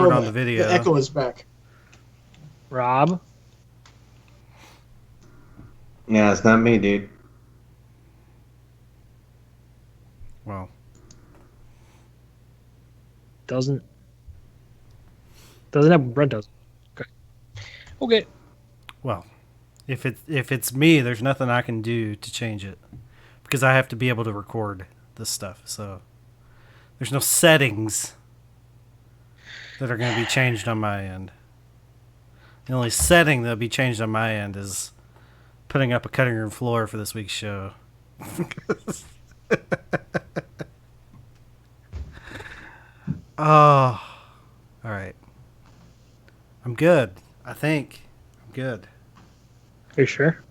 record on the video. The echo is back. Rob? Yeah, it's not me, dude. Well, Doesn't have Brent does. Okay. well, if it's me, there's nothing I can do to change it because I have to be able to record this stuff. So there's no settings that are going to be changed on my end. The only setting that'll be changed on my end is putting up a cutting room floor for this week's show. Oh, all right. I'm good. I think I'm good. Are you sure?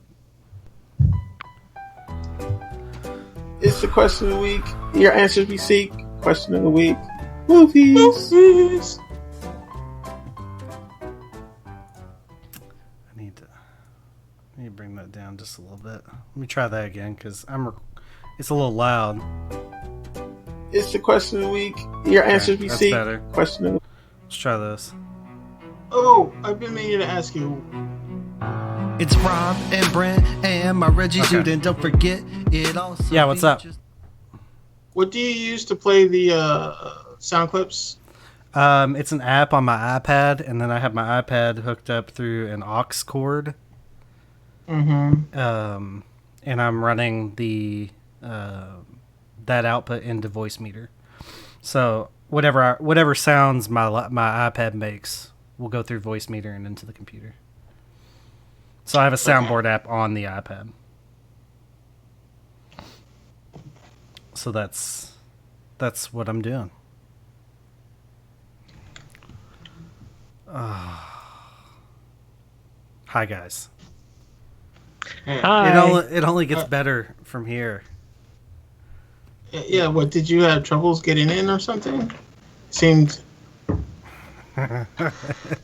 It's the question of the week. Your answers we seek. Question of the week. Movies. I need to bring that down just a little bit. Let me try that again because it's a little loud. It's the question of the week. Your answers we that's seek. better. Question of the week. Let's try this. Oh, I've been meaning to ask you. It's Rob and Brent and my Reggie Okay. dude, and don't forget it also. Yeah, what's up? What do you use to play the sound clips? It's an app on my iPad, and then I have my iPad hooked up through an aux cord. Mm-hmm. And I'm running the that output into voice meter. So whatever sounds my iPad makes will go through voice meter and into the computer. So I have a soundboard app on the iPad. So that's what I'm doing. Hi guys. Hi. It only gets better from here. Yeah, what, did you have troubles getting in or something? Seemed... I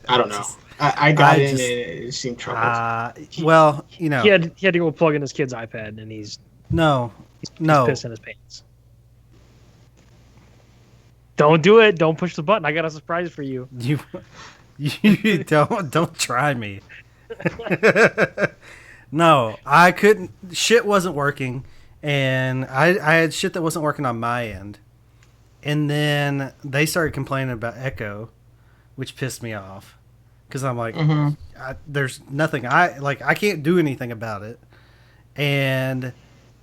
don't know. I got in and it seemed troubled. Well, you know. He had to go plug in his kid's iPad, and he's No. pissing his pants. Don't do it. Don't push the button. I got a surprise for you. You don't try me. No, I couldn't. Shit wasn't working, and I had shit that wasn't working on my end. And then they started complaining about echo, which pissed me off because I'm like, there's nothing I can't do anything about it. And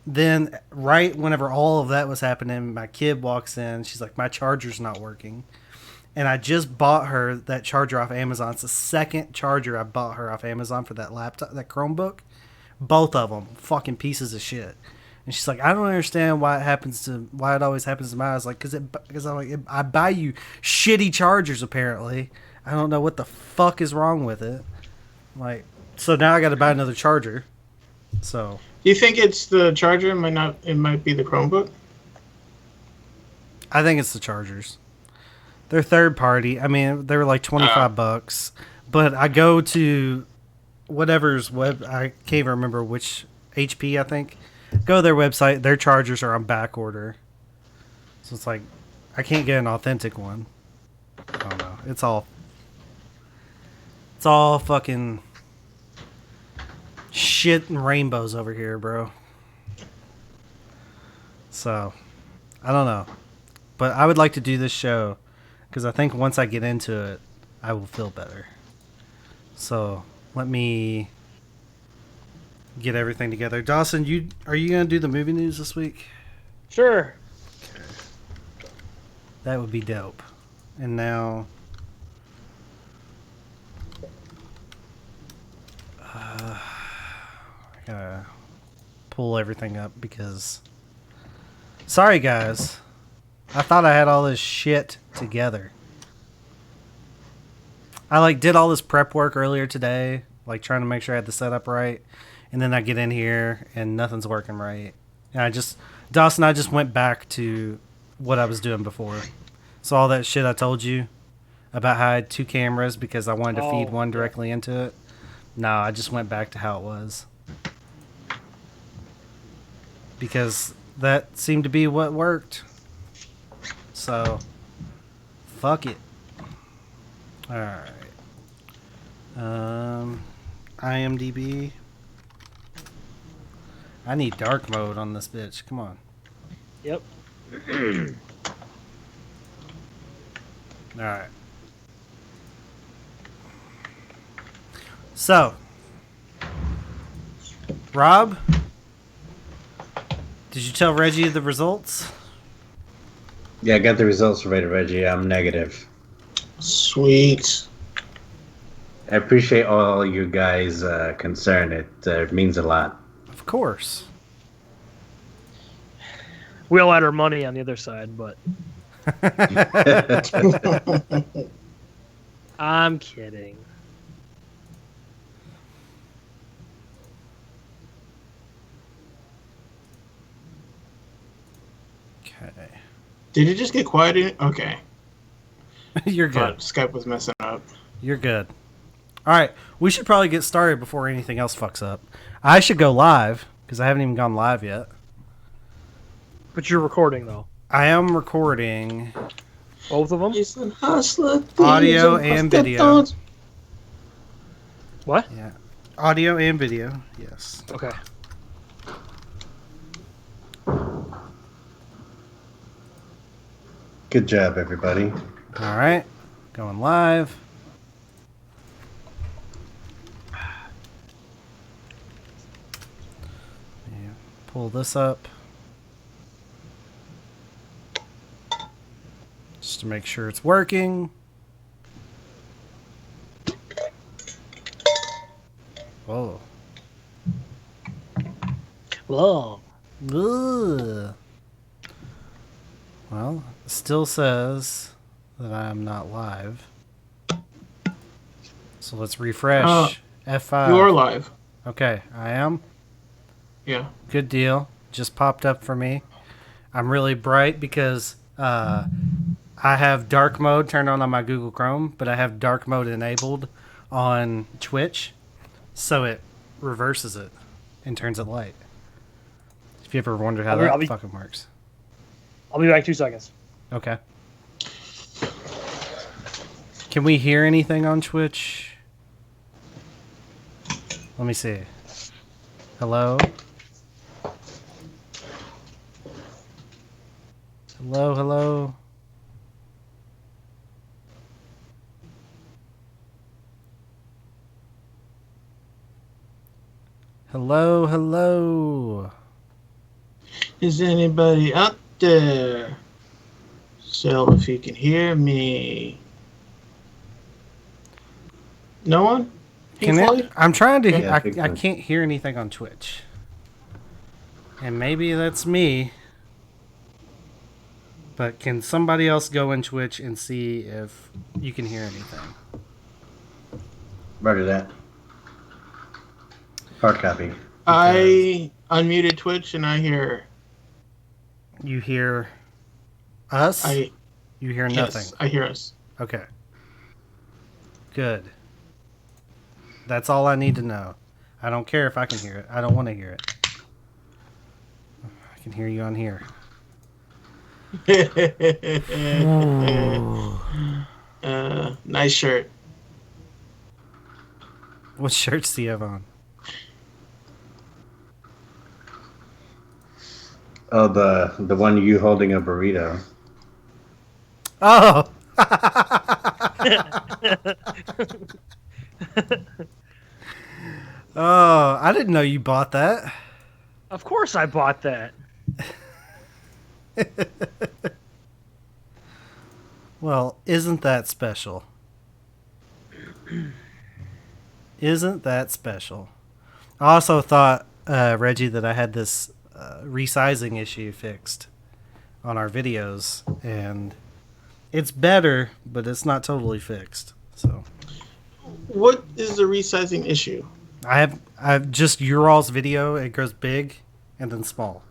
then right whenever all of that was happening, my kid walks in. She's like, my charger's not working. And I just bought her that charger off Amazon. It's the second charger I bought her off Amazon for that laptop, that Chromebook. Both of them fucking pieces of shit. And she's like, I don't understand why it always happens to mine. I was like, because I'm like, I buy you shitty chargers apparently. I don't know what the fuck is wrong with it. Like, so now I got to buy another charger. So. Do you think it's the charger? It might be the Chromebook. I think it's the chargers. They're third party. I mean, they were like $25, but I go to whatever's I can't even remember which HP. I think go to their website. Their chargers are on back order, so it's like I can't get an authentic one. I don't know. It's all fucking shit and rainbows over here, bro. So I don't know, but I would like to do this show. Because I think once I get into it, I will feel better. So let me get everything together. Dawson, are you going to do the movie news this week? Sure. Okay. That would be dope. And now... I gotta pull everything up because... Sorry, guys. I thought I had all this shit together. I did all this prep work earlier today, trying to make sure I had the setup right, and then I get in here and nothing's working right. And Dawson, I just went back to what I was doing before. So all that shit I told you about how I had two cameras because I wanted to feed one directly into it. No, I just went back to how it was. Because that seemed to be what worked. So, fuck it. All right. IMDb. I need dark mode on this bitch. Come on. Yep. All right. So, Rob, did you tell Reggie the results? Yeah, I got the results for Raider Reggie. I'm negative. Sweet. I appreciate all you guys' concern. It means a lot. Of course. We all had our money on the other side, but I'm kidding. Okay. Did it just get quiet? Okay. You're good. Thought Skype was messing up. You're good. All right. We should probably get started before anything else fucks up. I should go live because I haven't even gone live yet. But you're recording, though. I am recording Both of them? Jason Hustler, audio and video. What? Yeah. Audio and video. Yes. Okay. Good job, everybody. All right. Going live. Yeah, pull this up. Just to make sure it's working. Whoa. Whoa. Ugh. Well, it still says that I'm not live. So let's refresh. F5. You are live. Okay, I am. Yeah. Good deal. Just popped up for me. I'm really bright because I have dark mode turned on my Google Chrome, but I have dark mode enabled on Twitch, so it reverses it and turns it light. If you ever wondered how that fucking works. I'll be back 2 seconds. Okay. Can we hear anything on Twitch? Let me see. Hello? Hello, hello? Hello, hello? Is anybody out there? So if you can hear me. No one? Can it, I'm trying to. Yeah, I can't hear anything on Twitch, and maybe that's me. But can somebody else go in Twitch and see if you can hear anything? Roger that. Hard copy. I unmuted Twitch and I hear. You hear us? You hear nothing. Yes, I hear us. Okay. Good. That's all I need to know. I don't care if I can hear it. I don't want to hear it. I can hear you on here. Nice shirt. What shirts do you have on? Oh, the one you holding a burrito. Oh! Oh, I didn't know you bought that. Of course I bought that. Well, isn't that special? Isn't that special? I also thought, Reggie, that I had this resizing issue fixed on our videos, and it's better, but it's not totally fixed. So, What is the resizing issue? I have just Ural's video. It goes big and then small,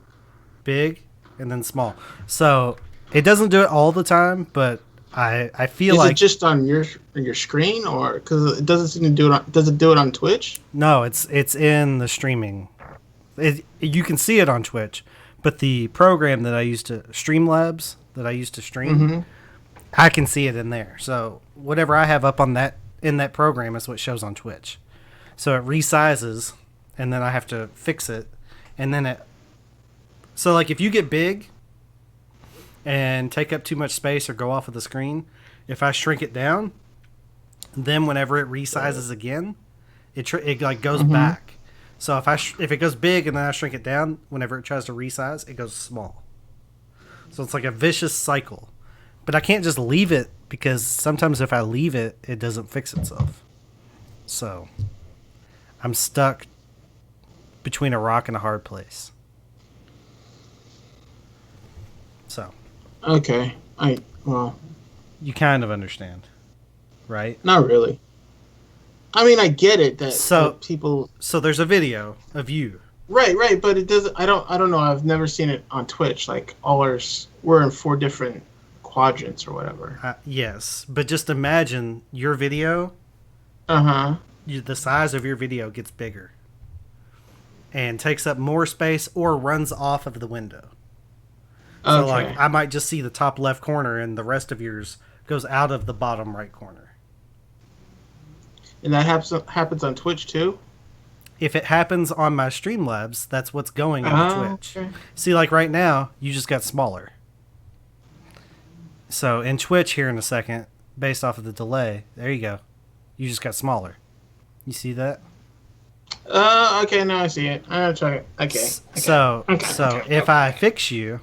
big and then small. So it doesn't do it all the time, but I feel Is like it just on your screen, or because it doesn't seem to do it? Does it do it on Twitch? no, it's in the streaming. You can see it on Twitch, but the program that I use to Streamlabs that I used to stream, I can see it in there. So whatever I have up on that in that program is what shows on Twitch. So it resizes, and then I have to fix it, and then so like if you get big and take up too much space or go off of the screen, if I shrink it down, then whenever it resizes again, it like goes back. So if it goes big and then I shrink it down, whenever it tries to resize, it goes small. So it's like a vicious cycle. But I can't just leave it, because sometimes if I leave it, it doesn't fix itself. So I'm stuck between a rock and a hard place. So. Okay. You kind of understand, right? Not really. I mean, I get it that people. So there's a video of you. Right, but it doesn't. I don't know. I've never seen it on Twitch. Like we're in 4 different quadrants or whatever. Yes, but just imagine your video. The size of your video gets bigger and takes up more space or runs off of the window. So Okay. like I might just see the top left corner and the rest of yours goes out of the bottom right corner. And that happens on Twitch too? If it happens on my Streamlabs, that's what's going on Twitch. Okay. See, like right now, you just got smaller. So in Twitch here in a second, based off of the delay, there you go. You just got smaller. You see that? Okay, now I see it. I'm gonna try it. Okay. So Okay. if I fix you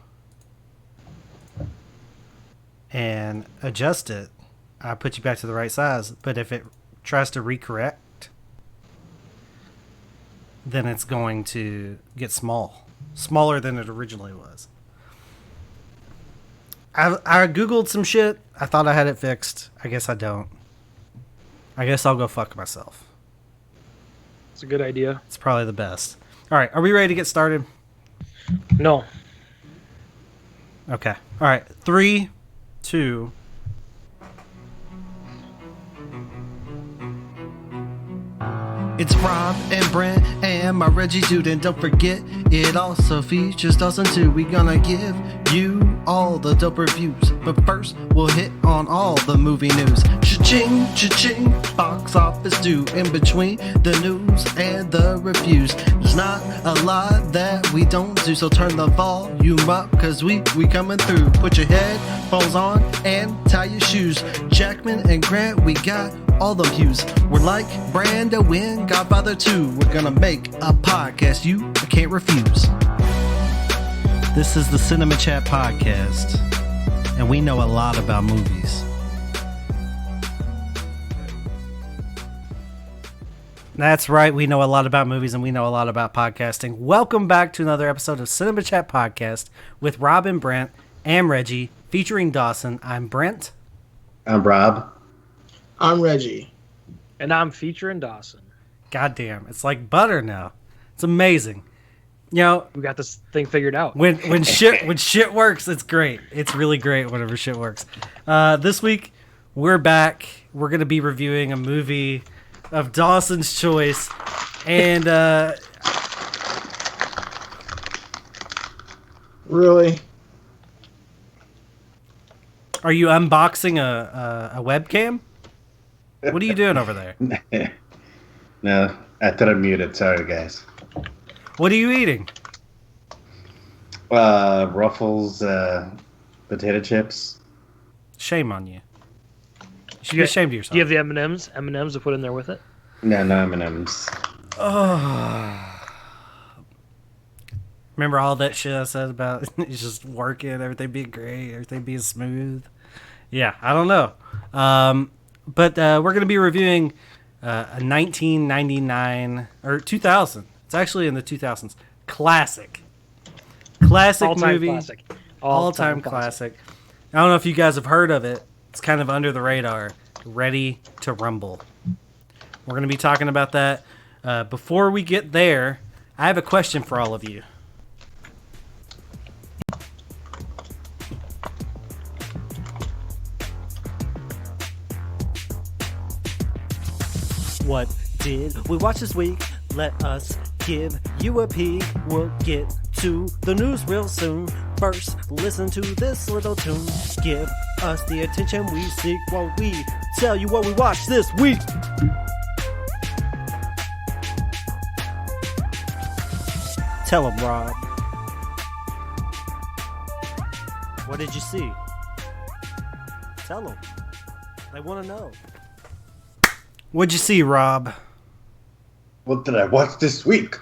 and adjust it, I put you back to the right size. But if it tries to recorrect, then it's going to get smaller than it originally was. I googled some shit. I thought I had it fixed. I guess I don't. I guess I'll go fuck myself. It's a good idea. It's probably the best. All right, are we ready to get started? No. Okay. All right. 3, 2. It's Rob and Brent and my Reggie dude, and don't forget it also features Dawson too. We gonna give you all the dope reviews, but first we'll hit on all the movie news. Cha-ching, cha-ching, box office due. In between the news and the reviews, there's not a lot that we don't do, so turn the volume up, cause we coming through. Put your headphones on and tie your shoes. Jackman and Grant, we got all the views. We're like Brando Wynn, Godfather 2. We're gonna make a podcast you can't refuse. This is the Cinema Chat Podcast, and we know a lot about movies. That's right. We know a lot about movies and we know a lot about podcasting. Welcome back to another episode of Cinema Chat Podcast with Rob and Brent and Reggie, featuring Dawson. I'm Brent. I'm Rob. I'm Reggie. And I'm featuring Dawson. Goddamn, it's like butter now. It's amazing. You know, We got this thing figured out. when shit works, it's great. It's really great whenever shit works. This week we're back. We're gonna be reviewing a movie of Dawson's choice, and Really? are you unboxing a webcam? What are you doing over there? No, I thought I muted. Sorry, guys. What are you eating? Ruffles, potato chips. Shame on you. You should be ashamed of yourself. Do you have the M&Ms to put in there with it? No M&Ms. Remember all that shit I said about it's just working, everything being great, everything being smooth? Yeah, I don't know. But we're going to be reviewing a 1999 or 2000. It's actually in the 2000s. Classic All-time movie. classic. All-time classic. I don't know if you guys have heard of it. It's kind of under the radar. Ready to Rumble. We're going to be talking about that. Before we get there, I have a question for all of you. What did we watch this week? Let us give you a peek. We'll get to the news real soon. First, listen to this little tune. Give us the attention we seek while we tell you what we watched this week. Tell them, Rob. What did you see? Tell them. They want to know. What'd you see, Rob? What did I watch this week?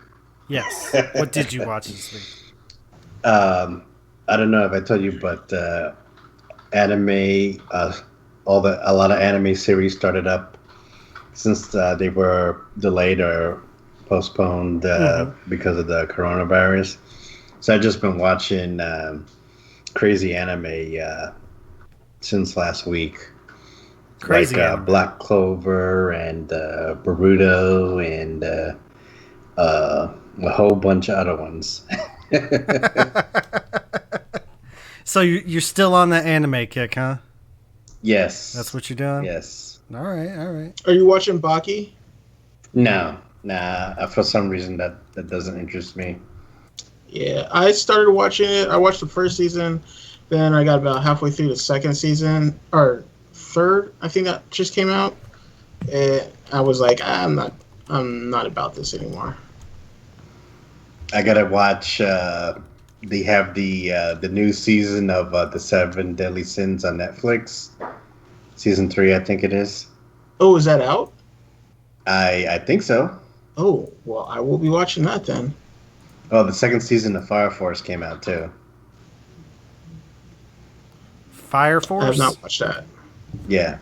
Yes. What did you watch this week? I don't know if I told you, but anime, a lot of anime series started up since they were delayed or postponed because of the coronavirus. So I've just been watching crazy anime since last week. Crazy like anime. Black Clover and Boruto and a whole bunch of other ones. So you're still on that anime kick, huh? Yes. That's what you're doing? Yes. All right, all right. Are you watching Baki? No. Nah. For some reason that doesn't interest me. Yeah, I started watching it. I watched the first season, then I got about halfway through the second season, or third, I think that just came out. And I was like, I'm not about this anymore. I gotta watch. They have the new season of the Seven Deadly Sins on Netflix. Season 3, I think it is. Oh, is that out? I think so. Oh, well, I will be watching that then. Oh, the second season of Fire Force came out too. Fire I Force? have not watched that. Yeah.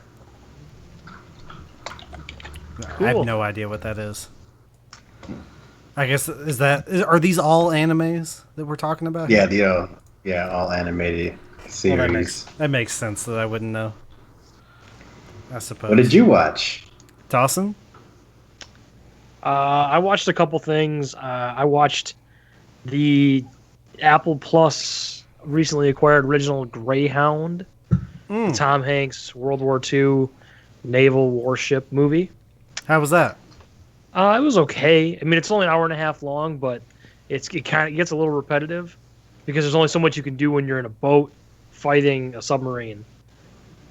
I have no idea what that is. I guess are these all animes that we're talking about? Yeah, all animated series. Well, that makes sense that I wouldn't know. I suppose. What did you watch? Dawson? I watched a couple things. I watched the Apple Plus recently acquired original Greyhound, the Tom Hanks World War II naval warship movie. How was that? It was okay. I mean, it's only an hour and a half long, but it kind of gets a little repetitive because there's only so much you can do when you're in a boat fighting a submarine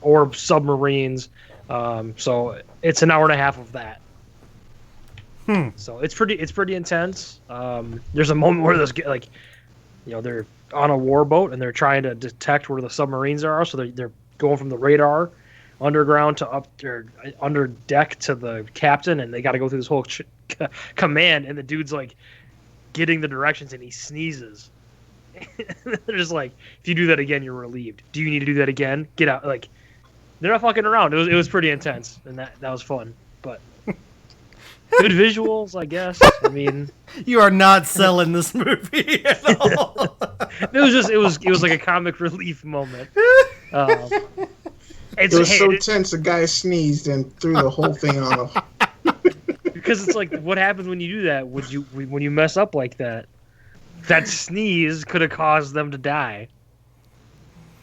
or submarines. So it's an hour and a half of that. So it's pretty intense. There's a moment where they're on a warboat and they're trying to detect where the submarines are. So they're going from the radar underground to up or under deck to the captain, and they got to go through this whole command. And the dude's like getting the directions, and he sneezes. They're just like, if you do that again, you're relieved. Do you need to do that again? Get out! Like, they're not fucking around. It was pretty intense, and that was fun. But good visuals, I guess. I mean, You are not selling this movie at all. it was like a comic relief moment. It was so tense, the guy sneezed and threw the whole thing on him. Because it's like, what happens when you do that? When you mess up like that? That sneeze could have caused them to die.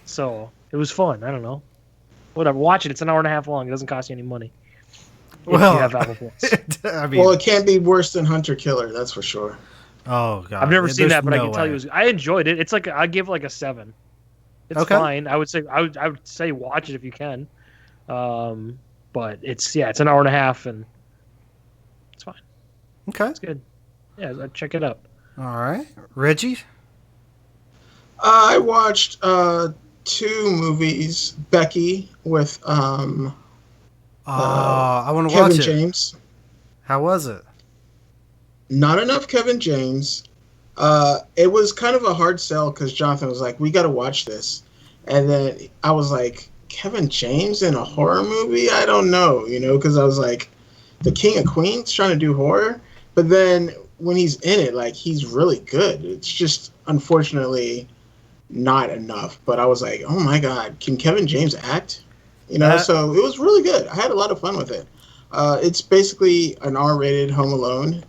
So it was fun. I don't know. Whatever. Watch it. It's an hour and a half long. It doesn't cost you any money. Well, if you have Apple Plus. I mean, Well, it can't be worse than Hunter Killer, that's for sure. oh god, I've never seen there's that, but I no can tell way. you, I enjoyed it. It's like I give like a 7. It's Okay. fine. I would say watch it if you can. But it's an hour and a half and it's fine. Okay, It's good. Yeah, check it out. all right, Reggie. I watched 2 movies. Becky with I want to Kevin watch it. James. How was it? Not enough Kevin James. It was kind of a hard sell because Jonathan was like, we got to watch this. And then I was like, Kevin James in a horror movie? I don't know, because I was like, the King of Queens trying to do horror? But then when he's in it, like, he's really good. It's just, unfortunately, not enough. But I was like, oh my God, can Kevin James act? So it was really good. I had a lot of fun with it. It's basically an R-rated Home Alone.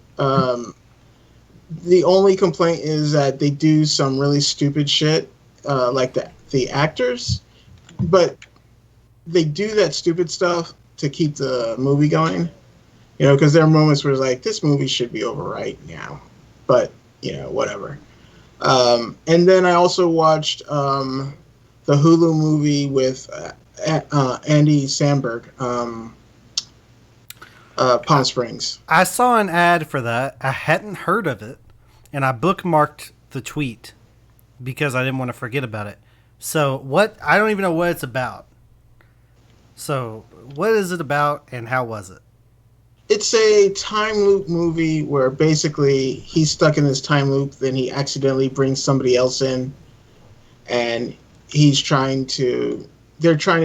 The only complaint is that they do some really stupid shit, like the actors, but they do that stupid stuff to keep the movie going. Because there are moments where it's like, this movie should be over right now, but whatever. And then I also watched the Hulu movie with Andy Samberg, Palm Springs. I saw an ad for that. I hadn't heard of it, and I bookmarked the tweet because I didn't want to forget about it. So what? I don't even know what it's about. So what is it about, and how was it? It's a time loop movie where basically he's stuck in this time loop, then he accidentally brings somebody else in, and they're trying to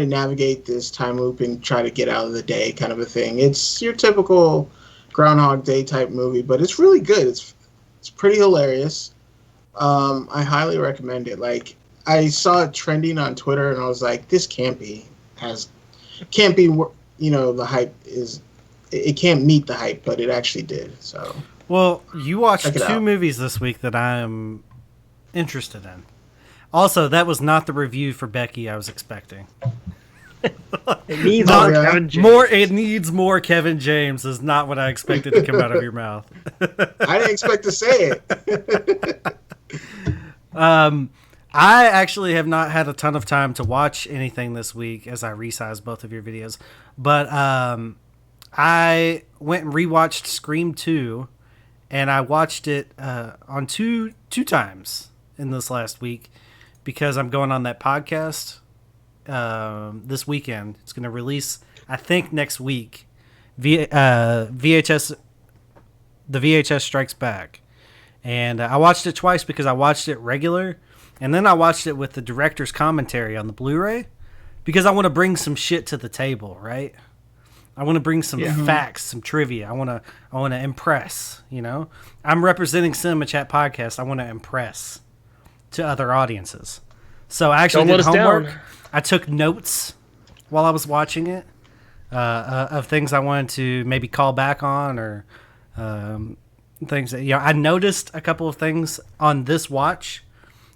navigate this time loop and try to get out of the day, kind of a thing. It's your typical Groundhog Day type movie, but it's really good. It's pretty hilarious. I highly recommend it. Like, I saw it trending on Twitter, and I was like, this can't be, the hype is, it can't meet the hype, but it actually did. So, well, you watched check it two out. movies this week that I am interested in. Also, that was not the review for Becky I was expecting. It needs No, more yeah. Kevin James. It needs more Kevin James is not what I expected to come out of your mouth. I didn't expect to say it. I actually have not had a ton of time to watch anything this week as I resized both of your videos. But I went and rewatched Scream 2, and I watched it on two times in this last week because I'm going on that podcast this weekend. It's going to release, I think, next week. VHS Strikes Back. And I watched it twice because I watched it regular, and then I watched it with the director's commentary on the Blu-ray because I want to bring some shit to the table, right? I want to bring some facts, some trivia. I want to impress, you know? I'm representing Cinema Chat Podcast. I want to impress to other audiences. So I actually did homework. I took notes while I was watching it of things I wanted to maybe call back on or things that, I noticed a couple of things on this watch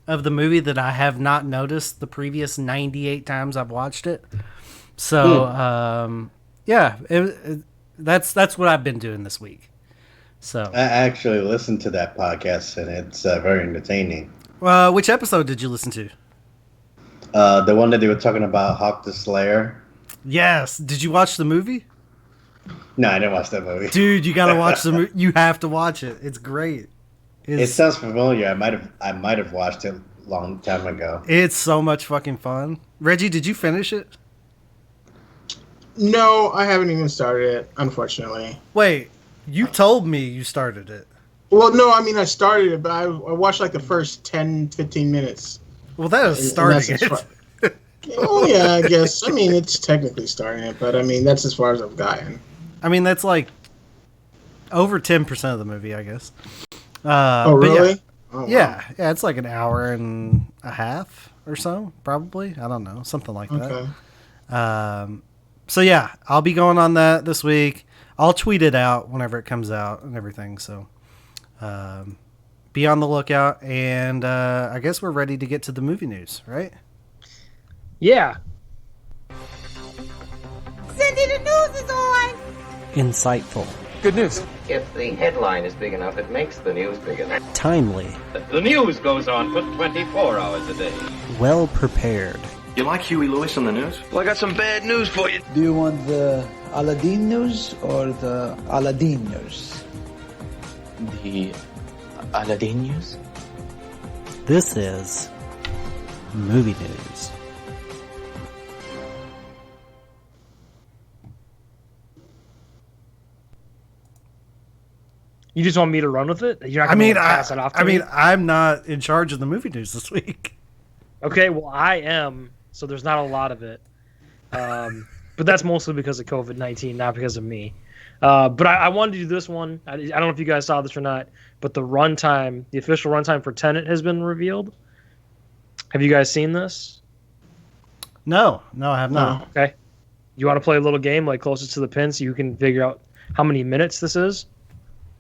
of the movie that I have not noticed the previous 98 times I've watched it. So, that's what I've been doing this week. So I actually listened to that podcast, and it's very entertaining. Which episode did you listen to? The one that they were talking about Hawk the Slayer. Yes. Did you watch the movie? No, I didn't watch that movie. Dude, you gotta watch the movie. You have to watch it. It's great. It sounds familiar. I might have watched it a long time ago. It's so much fucking fun. Reggie, did you finish it? No, I haven't even started it, unfortunately. Wait, you told me you started it. Well, no, I mean, I started it, but I watched like the first 10, 15 minutes. Well, that is starting it. Oh, yeah, I guess. I mean, it's technically starting it, but I mean, that's as far as I've gotten. I mean, that's like over 10% of the movie, I guess. Oh, really? Yeah. Oh, wow. Yeah, it's like an hour and a half or so, probably. I don't know, something like Okay. that. So yeah, I'll be going on that this week. I'll tweet it out whenever it comes out and everything. So be on the lookout. And I guess we're ready to get to the movie news, right? Yeah. Cindy, the news is on. Insightful. Good news. If the headline is big enough, it makes the news big enough. Timely. The news goes on for 24 hours a day. Well prepared. You like Huey Lewis on the news? Well, I got some bad news for you. Do you want the Aladdin news or the Aladdin news? The Aladdin news? This is movie news. You just want me to run with it? You're not gonna pass it off to me? I'm not in charge of the movie news this week. Okay, well, I am, so there's not a lot of it. But that's mostly because of COVID-19, not because of me. But I wanted to do this one. I don't know if you guys saw this or not, but the official runtime for Tenet has been revealed. Have you guys seen this? No, I have not. Okay. You want to play a little game, like closest to the pin, so you can figure out how many minutes this is?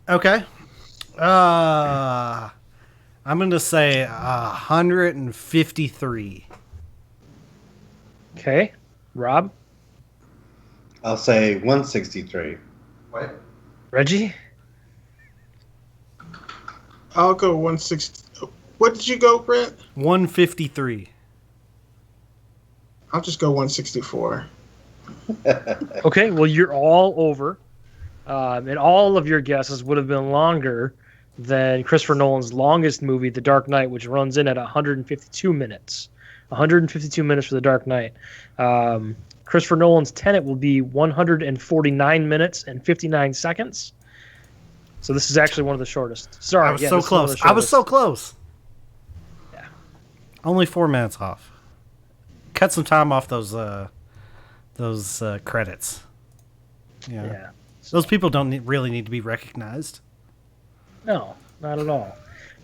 Okay. I'm going to say 153. Okay. Rob? I'll say 163. What? Reggie? I'll go 160. What did you go, Brent? 153. I'll just go 164. Okay, well, you're all over. And all of your guesses would have been longer than Christopher Nolan's longest movie, The Dark Knight, which runs in at 152 minutes. 152 minutes for The Dark Knight. Christopher Nolan's Tenet will be 149 minutes and 59 seconds. So this is actually one of the shortest. Sorry, I was so close. I was so close. Yeah. Only 4 minutes off. Cut some time off those credits. Yeah. Those people don't really need to be recognized. No, not at all.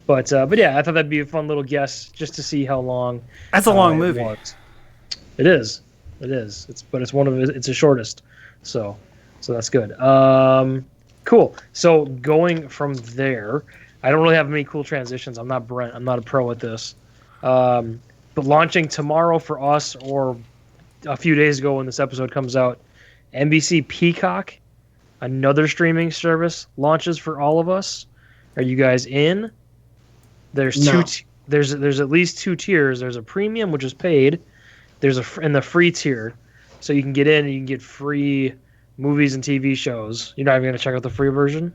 But yeah, I thought that'd be a fun little guess just to see how long. That's a long movie. It is. It's the shortest. So that's good. Cool. So going from there, I don't really have many cool transitions. I'm not Brent. I'm not a pro at this. But launching tomorrow for us, or a few days ago when this episode comes out, NBC Peacock, another streaming service, launches for all of us. Are you guys in? There's No. There's at least 2 tiers. There's a premium, which is paid. There's and the free tier, so you can get in and you can get free movies and TV shows. You're not even gonna check out the free version?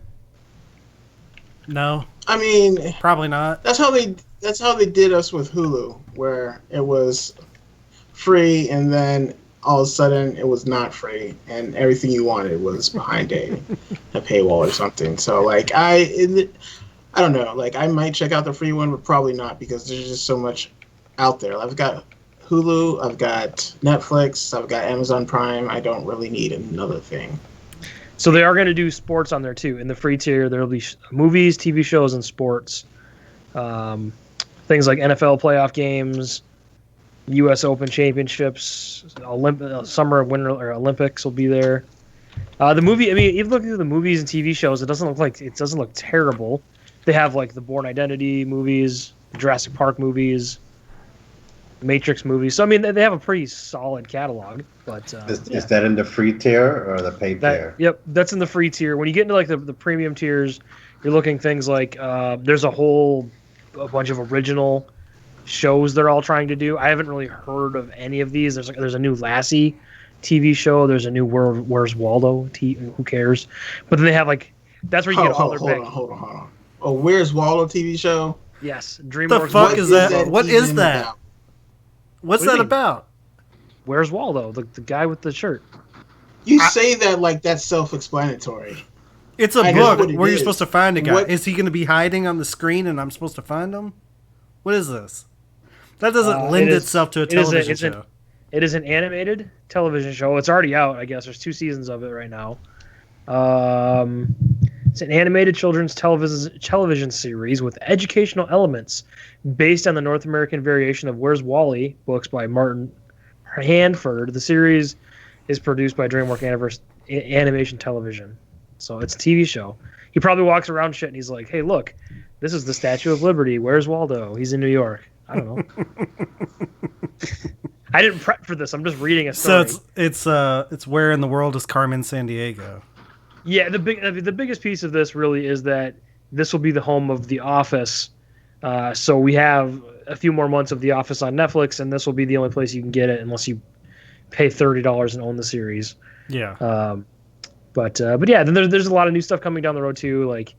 No, I mean, probably not. that's how they did us with Hulu, where it was free and then all of a sudden it was not free and everything you wanted was behind a paywall or something. So like I don't know, like I might check out the free one, but probably not because there's just so much out there. I've got Hulu, I've got Netflix, I've got Amazon Prime. I don't really need another thing. So they are going to do sports on there too. In the free tier, there will be movies, TV shows, and sports. Things like NFL playoff games, U.S. Open championships, summer and winter or Olympics will be there. The movie, I mean, even looking at the movies and TV shows, it doesn't look terrible. They have like the Bourne Identity movies, the Jurassic Park movies, Matrix movies. So I mean, they have a pretty solid catalog. But is that in the free tier or the paid tier? Yep, that's in the free tier. When you get into like the premium tiers, you're looking things like there's a bunch of original shows they're all trying to do. I haven't really heard of any of these. There's a new Lassie TV show. There's a new Where's Waldo? Who cares? But then they have like that's where you get all their big. Hold on. Oh, Where's Waldo TV show? Yes, DreamWorks. The fuck is that? What is that? About? What's that about? Where's Waldo? The guy with the shirt. You say that like that's self-explanatory. It's a book where you're supposed to find a guy. Is he going to be hiding on the screen and I'm supposed to find him? What is this? That doesn't lend itself to a television show. It is an animated television show. It's already out, I guess. There's 2 seasons of it right now. It's an animated children's television series with educational elements based on the North American variation of Where's Wally books by Martin Handford. The series is produced by DreamWorks Animation Television. So it's a TV show. He probably walks around shit and he's like, hey, look, this is the Statue of Liberty. Where's Waldo? He's in New York. I don't know. I didn't prep for this. I'm just reading a story. So it's where in the world is Carmen Sandiego? Yeah, the biggest piece of this really is that this will be the home of The Office. So we have a few more months of The Office on Netflix, and this will be the only place you can get it unless you pay $30 and own the series. Yeah. But yeah, then there's a lot of new stuff coming down the road too. Like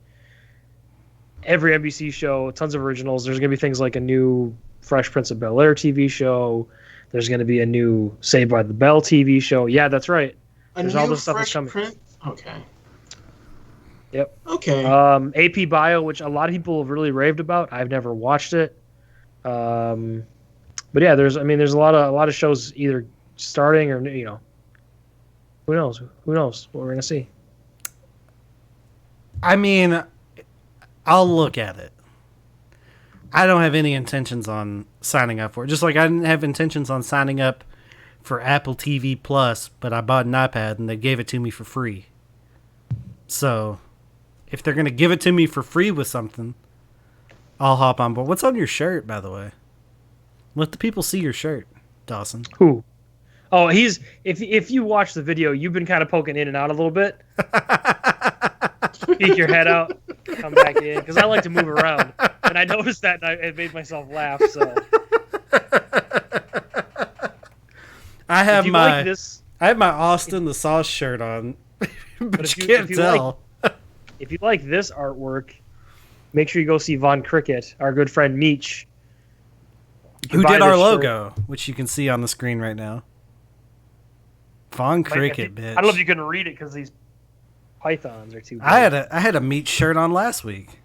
every NBC show, tons of originals. There's gonna be things like a new Fresh Prince of Bel-Air TV show. There's gonna be a new Saved by the Bell TV show. Yeah, that's right. There's all this stuff that's coming. Okay. Yep. Okay. AP Bio, which a lot of people have really raved about. I've never watched it. But yeah, there's a lot of shows either starting or who knows what we're gonna see. I mean, I'll look at it. I don't have any intentions on signing up for it. Just like I didn't have intentions on signing up for Apple TV Plus, but I bought an iPad and they gave it to me for free. So, if they're going to give it to me for free with something, I'll hop on board. What's on your shirt, by the way? Let the people see your shirt, Dawson. Who? Oh, if you watch the video, you've been kind of poking in and out a little bit. Peek your head out, come back in, because I like to move around. And I noticed that and it made myself laugh, so. I have if you my like this, I have my Austin the Sauce shirt on, but you can't tell. If you like this artwork, make sure you go see Von Cricket, our good friend Meech, who did our logo, which you can see on the screen right now. Von Cricket, bitch. I don't know if you can read it because these pythons are too big. I had a Meech shirt on last week.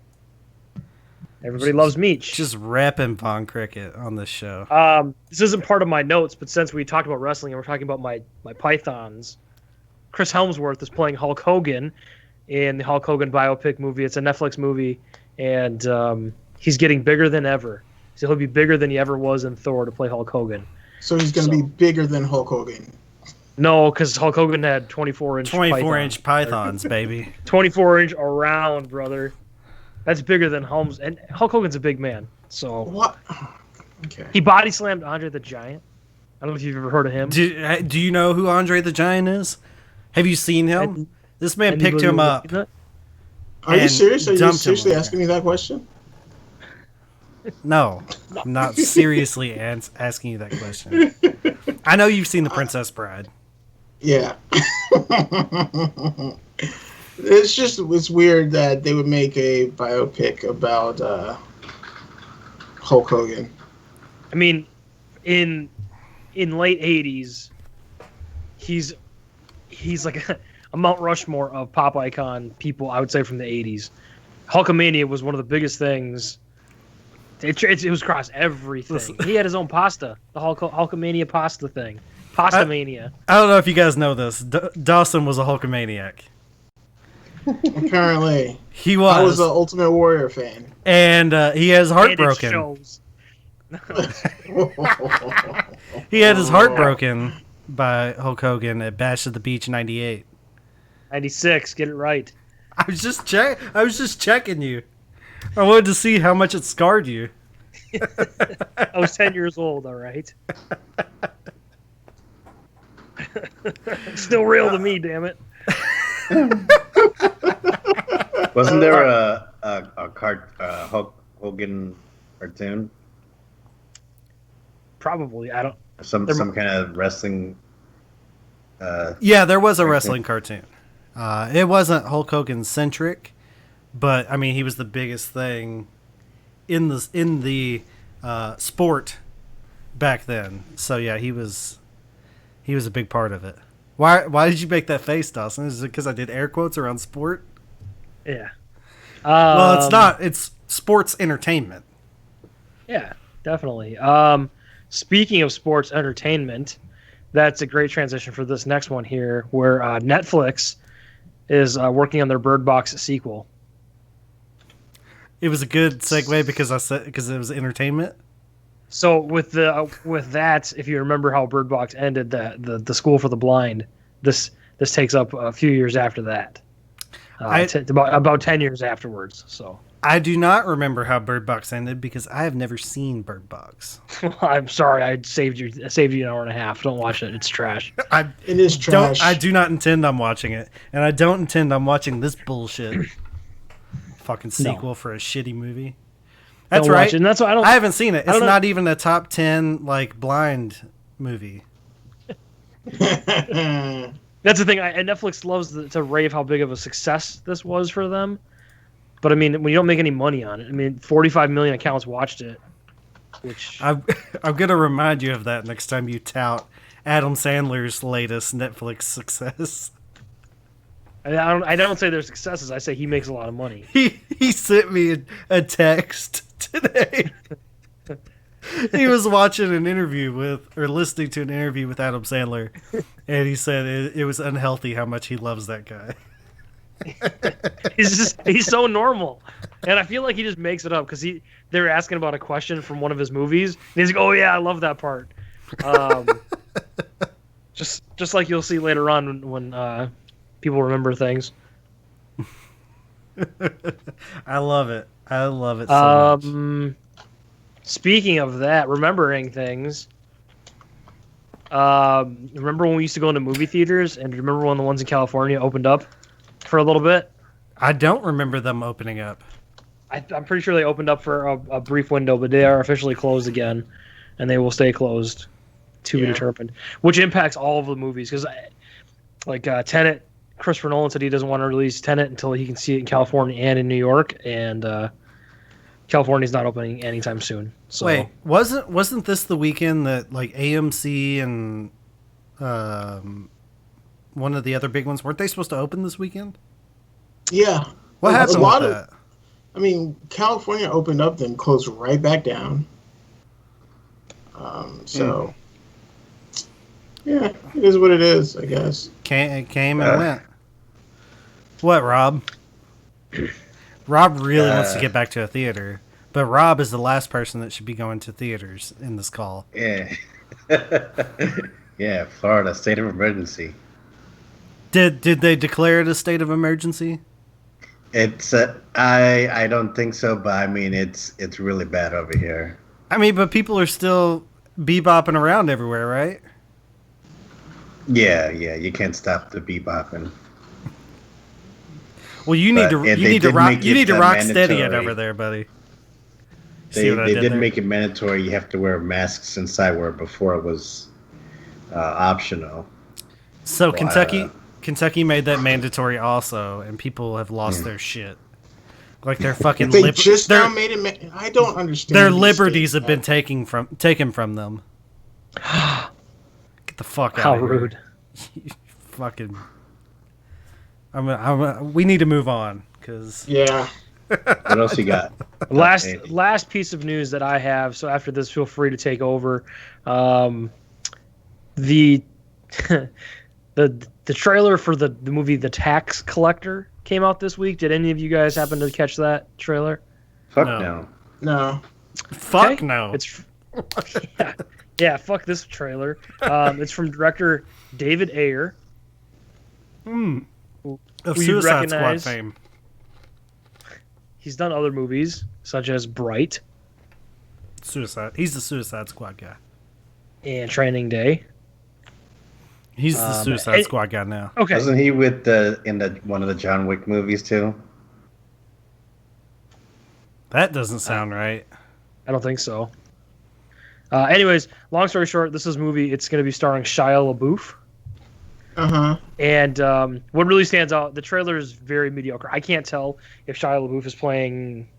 Everybody loves Meech. Just repping Von Cricket on this show. This isn't part of my notes, but since we talked about wrestling and we're talking about my pythons, Chris Helmsworth is playing Hulk Hogan in the Hulk Hogan biopic movie. It's a Netflix movie, and he's getting bigger than ever. So he'll be bigger than he ever was in Thor to play Hulk Hogan. So he's going to be bigger than Hulk Hogan. No, because Hulk Hogan had 24-inch pythons, baby. 24-inch around, brother. That's bigger than Holmes. And Hulk Hogan's a big man. So what? Okay. He body slammed Andre the Giant. I don't know if you've ever heard of him. Do you know who Andre the Giant is? Have you seen him? This man picked him up. Are you serious? Are you seriously asking me that question? No, I'm not seriously asking you that question. I know you've seen The Princess Bride. Yeah. It's weird that they would make a biopic about Hulk Hogan. I mean, in late 80s, he's like a Mount Rushmore of pop icon people, I would say, from the 80s. Hulkamania was one of the biggest things. It was across everything. Listen. He had his own pasta, the Hulkamania pasta thing. Pasta Mania. I don't know if you guys know this. Dawson was a Hulkamaniac. Apparently. He was. I was an Ultimate Warrior fan. And he has heartbroken. He had his heart broken by Hulk Hogan at Bash at the Beach in 98. 96, get it right. I was just checking you. I wanted to see how much it scarred you. I was 10 years old, all right. It's still real to me, damn it. Wasn't there a Hulk Hogan cartoon? Probably. I don't. Some kind of wrestling. Yeah, there was a wrestling cartoon. It wasn't Hulk Hogan centric, but I mean he was the biggest thing in the sport back then. So yeah, he was a big part of it. Why did you make that face, Dawson? Is it because I did air quotes around sport? Yeah. Well, it's not. It's sports entertainment. Yeah, definitely. Speaking of sports entertainment, that's a great transition for this next one here, where Netflix is working on their Bird Box sequel. It was a good segue because it was entertainment. So with that, if you remember how Bird Box ended, the School for the Blind, this takes up a few years after that. About 10 years afterwards. So I do not remember how Bird Box ended because I have never seen Bird Box. I'm sorry, I saved you an hour and a half. Don't watch it; it's trash. It is trash. I do not intend on watching it, and I don't intend on watching this bullshit fucking sequel for a shitty movie. That's don't right. Watch it. And that's why I haven't seen it. It's not even a top 10 like blind movie. That's the thing. And Netflix loves to rave how big of a success this was for them. But I mean, when you don't make any money on it, I mean, 45 million accounts watched it. Which I'm gonna remind you of that next time you tout Adam Sandler's latest Netflix success. I don't say they're successes. I say he makes a lot of money. He sent me a text today. He was watching an interview listening to an interview with Adam Sandler, and he said it was unhealthy how much he loves that guy. He's so normal, and I feel like he just makes it up because they were asking about a question from one of his movies, and he's like, "Oh yeah, I love that part." Just like you'll see later on when people remember things. I love it. I love it so much. Speaking of that, remembering things. Remember when we used to go into movie theaters, and remember when the ones in California opened up for a little bit? I don't remember them opening up. I'm pretty sure they opened up for a brief window, but they are officially closed again, and they will stay closed to be determined, which impacts all of the movies because, like Tenet, Christopher Nolan said he doesn't want to release Tenet until he can see it in California and in New York, and California's not opening anytime soon. So. Wait, wasn't this the weekend that like AMC and one of the other big ones, weren't they supposed to open this weekend? Yeah. What happened with that? I mean, California opened up, then closed right back down. So, yeah, it is what it is, I guess. It came and went. What, Rob? Rob really wants to get back to a theater, but Rob is the last person that should be going to theaters in this call. Yeah. Yeah, Florida, state of emergency. Did they declare it a state of emergency? It's I don't think so, but I mean it's really bad over here. I mean, but people are still bebopping around everywhere, right? Yeah, you can't stop the bebopping. Well, you need to rock steady it over there, buddy. They did make it mandatory. You have to wear masks inside where before it was optional. So Kentucky made that mandatory also, and people have lost their shit. Like their fucking now made it. I don't understand. Their liberties have been taken from them. Get the fuck out! How of here. rude! Fucking. We need to move on because. Yeah. What else you got? Last piece of news that I have. So after this, feel free to take over. The trailer for the movie The Tax Collector came out this week. Did any of you guys happen to catch that trailer? Fuck no. No. Fuck okay. no. It's yeah. Fuck this trailer. It's from director David Ayer. Of Suicide Squad fame. He's done other movies such as Bright. He's the Suicide Squad guy. And Training Day. He's the Suicide Squad guy now. Okay. Wasn't he with one of the John Wick movies too? That doesn't sound right. I don't think so. Anyways, long story short, this is a movie. It's going to be starring Shia LaBeouf. And what really stands out, the trailer is very mediocre. I can't tell if Shia LaBeouf is playing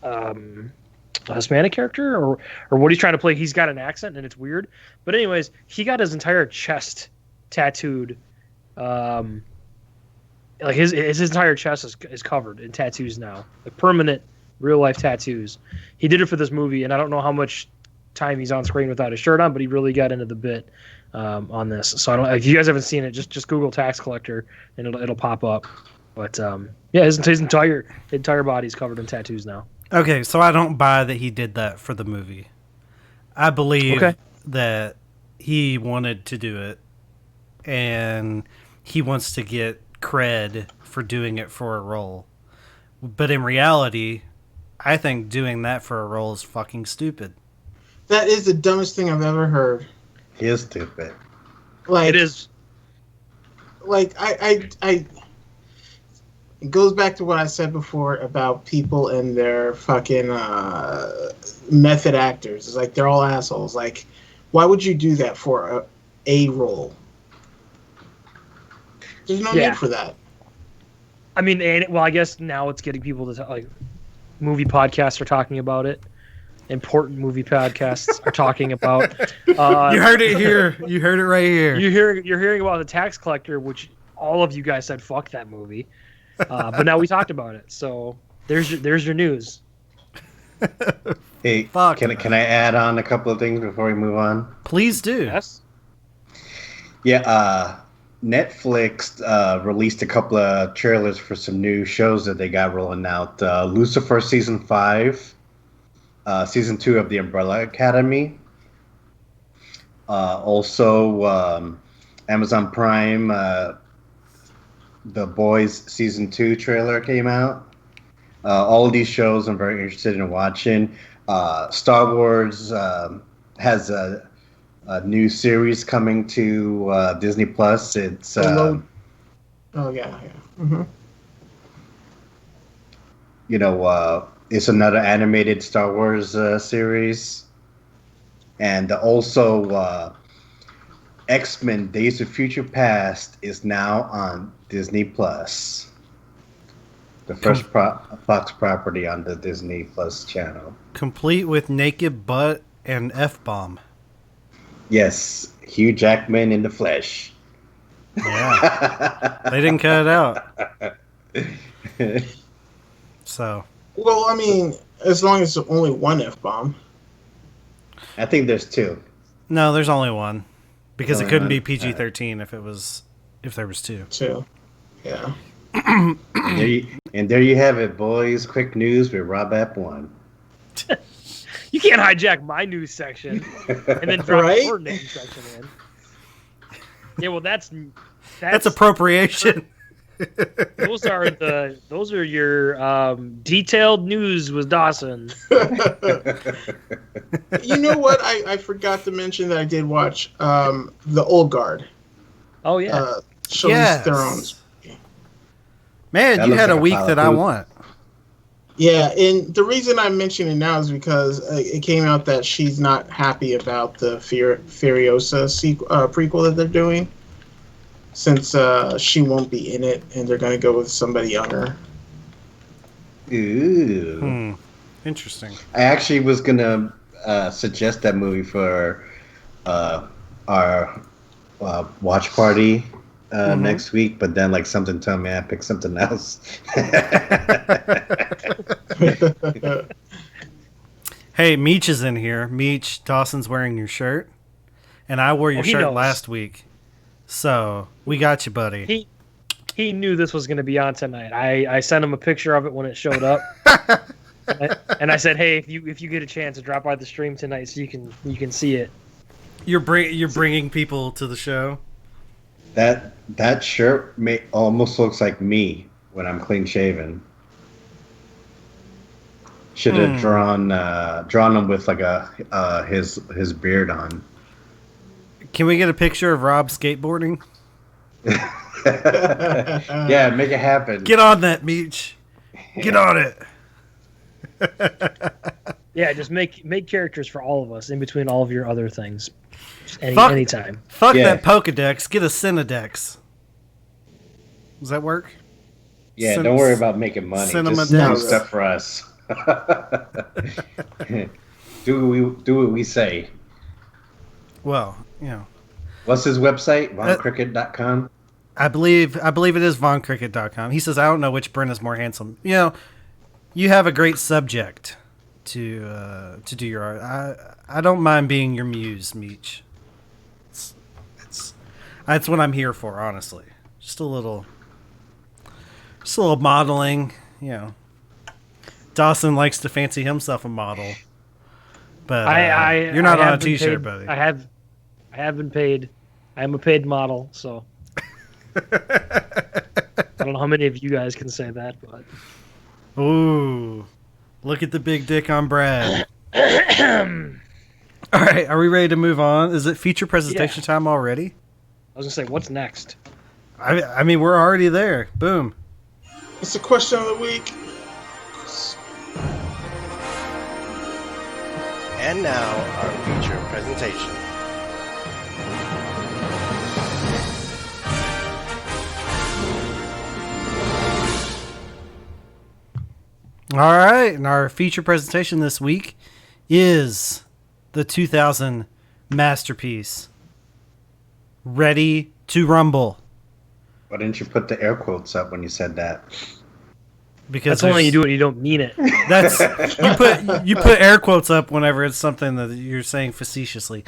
a Hispanic character or what he's trying to play. He's got an accent and it's weird. But anyways, he got his entire chest tattooed. Like his entire chest is covered in tattoos now, like permanent real life tattoos. He did it for this movie, and I don't know how much time he's on screen without his shirt on, but he really got into the bit on this. So if you guys haven't seen it, just Google Tax Collector and it'll pop up. But yeah, his entire body's covered in tattoos now. Okay, so I don't buy that he did that for the movie. I believe that he wanted to do it, and he wants to get cred for doing it for a role. But in reality, I think doing that for a role is fucking stupid. That is the dumbest thing I've ever heard. He is stupid. Like it is. Like I it goes back to what I said before about people and their fucking method actors. It's like they're all assholes. Like, why would you do that for a role? There's no need for that. I mean, I guess now it's getting people to like movie podcasts are talking about it. Important movie podcasts are talking about. You heard it here. You heard it right here. You're hearing about The Tax Collector, which all of you guys said fuck that movie, but now we talked about it. So there's your news. Hey, can I add on a couple of things before we move on? Please do. Yes. Yeah. Netflix released a couple of trailers for some new shows that they got rolling out. Lucifer season 5. Season 2 of The Umbrella Academy. Also, Amazon Prime, The Boys Season 2 trailer came out. All of these shows I'm very interested in watching. Star Wars has a new series coming to Disney Plus. It's oh yeah. Mm-hmm. You know, it's another animated Star Wars series, and also X-Men: Days of Future Past is now on Disney Plus. The first Fox property on the Disney Plus channel. Complete with naked butt and F-bomb. Yes, Hugh Jackman in the flesh. Yeah. They didn't cut it out. So. Well, I mean, as long as it's only one F-bomb. I think there's two. No, there's only one. Because Only it couldn't one? be PG-13 if there was two. Two. Yeah. And there you have it, boys. Quick news with Rob App 1. You can't hijack my news section and then drop Right? your news section in. Yeah, well, that's appropriation. Those are your detailed news with Dawson. You know what? I forgot to mention that I did watch The Old Guard. Oh yeah. Charlize Theron's. Man, That you looks had a like a week pile that of I poop. want. Yeah, and the reason I'm mentioning it now is because it came out that she's not happy about the Furiosa prequel that they're doing, since she won't be in it, and they're going to go with somebody younger. Ooh. Interesting. I actually was going to suggest that movie for our watch party next week, but then like something told me I picked something else. Hey, Meech is in here. Meech, Dawson's wearing your shirt, and I wore your he shirt knows. last week. So we got you, buddy. He knew this was going to be on tonight. I sent him a picture of it when it showed up, and I said, "Hey, if you get a chance to drop by the stream tonight, so you can see it." You're bringing people to the show. That shirt almost looks like me when I'm clean shaven. Should have drawn him with like his beard on. Can we get a picture of Rob skateboarding? Yeah, make it happen. Get on that, Meech. Get on it. Yeah, just make characters for all of us in between all of your other things. Just anytime. Fuck that Pokedex. Get a Cinedex. Does that work? Yeah, don't worry about making money. Just do stuff for us. do what we say. Well, you know. What's his website? VonCricket.com? I believe it is VonCricket.com. He says, I don't know which Brent is more handsome. You know, you have a great subject to do your art. I don't mind being your muse, Meech. That's what I'm here for, honestly. Just a little modeling, you know. Dawson likes to fancy himself a model, but you're not on a t-shirt, buddy. I have been paid. I am a paid model, so I don't know how many of you guys can say that, but ooh, look at the big dick on Brad. All right, are we ready to move on? Is it feature presentation time already? I was gonna say, what's next? I mean, we're already there. Boom. It's the question of the week. And now, our feature presentation. All right, and our feature presentation this week is the 2000 masterpiece, Ready to Rumble. Why didn't you put the air quotes up when you said that? Because that's when you do it, you don't mean it. That's you put air quotes up whenever it's something that you're saying facetiously.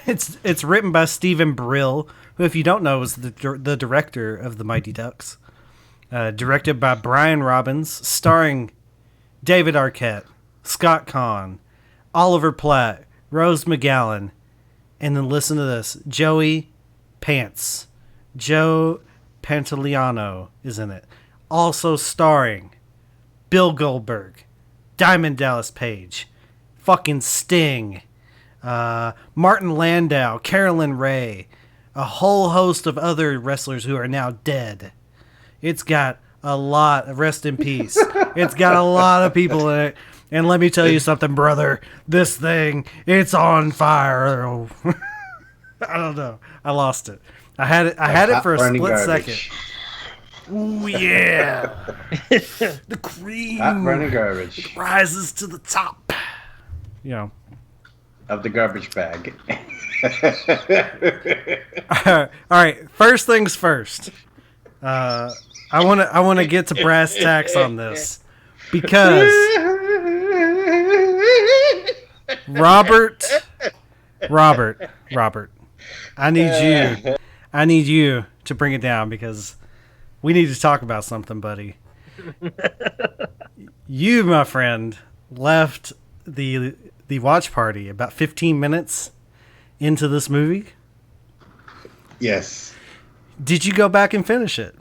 It's written by Stephen Brill, who, if you don't know, is the director of The Mighty Ducks. Directed by Brian Robbins, starring David Arquette, Scott Conn, Oliver Platt, Rose McGowan, and then listen to this, Joey Pants. Joe Pantoliano is in it. Also starring Bill Goldberg, Diamond Dallas Page, fucking Sting, Martin Landau, Carolyn Ray, a whole host of other wrestlers who are now dead. It's got a lot, rest in peace. It's got a lot of people in it. And let me tell you something, brother. This thing, it's on fire. I don't know. I lost it. I had it for a Burning split garbage. second. Ooh yeah, the cream Hot burning garbage rises to the top. You know. of the garbage bag. All right. First things first. I want to get to brass tacks on this because Robert. I need you to bring it down because we need to talk about something, buddy. You, my friend, left the watch party about 15 minutes into this movie. Yes. Did you go back and finish it?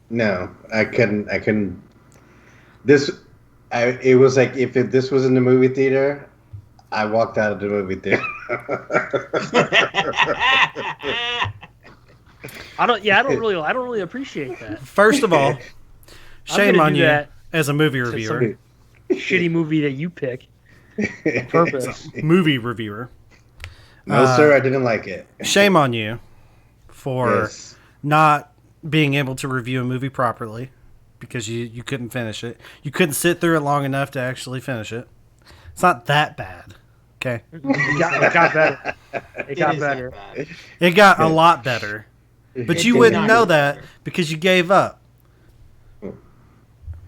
No, I couldn't. It was like if this was in the movie theater, I walked out of the movie theater. I don't really appreciate that. First of all, shame gonna on do you that as a movie to reviewer. Shitty movie that you pick. Purpose. Movie reviewer. No, sir, I didn't like it. Shame on you for Yes. not being able to review a movie properly because you couldn't finish it. You couldn't sit through it long enough to actually finish it. It's not that bad. Okay. It got better. It got is better. that bad. It got a lot better. But It you did wouldn't not know get that better. because you gave up.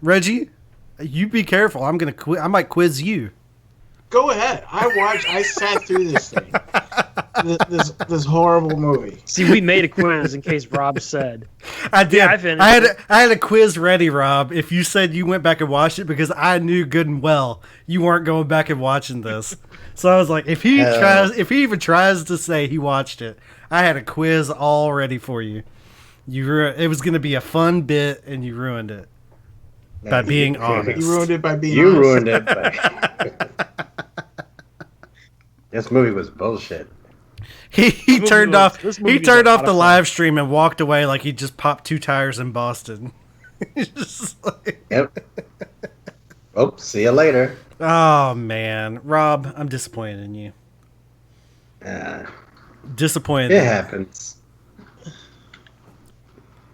Reggie, you be careful. I'm gonna I might quiz you. Go ahead. I sat through this thing. This horrible movie. See, we made a quiz in case Rob said. I did. Yeah, I finished I had a quiz ready, Rob. If you said you went back and watched it, because I knew good and well you weren't going back and watching this. So I was like, if he even tries to say he watched it, I had a quiz all ready for you. It was going to be a fun bit, and you ruined it by being honest. You ruined it by being You honest. ruined it. This movie was bullshit. He turned off this movie he was turned a off lot the of fun. live stream and walked away like he just popped 2 tires in Boston. He's just like, Yep. Oh, see you later. oh man, Rob, I'm disappointed in you. Disappointed. It happens.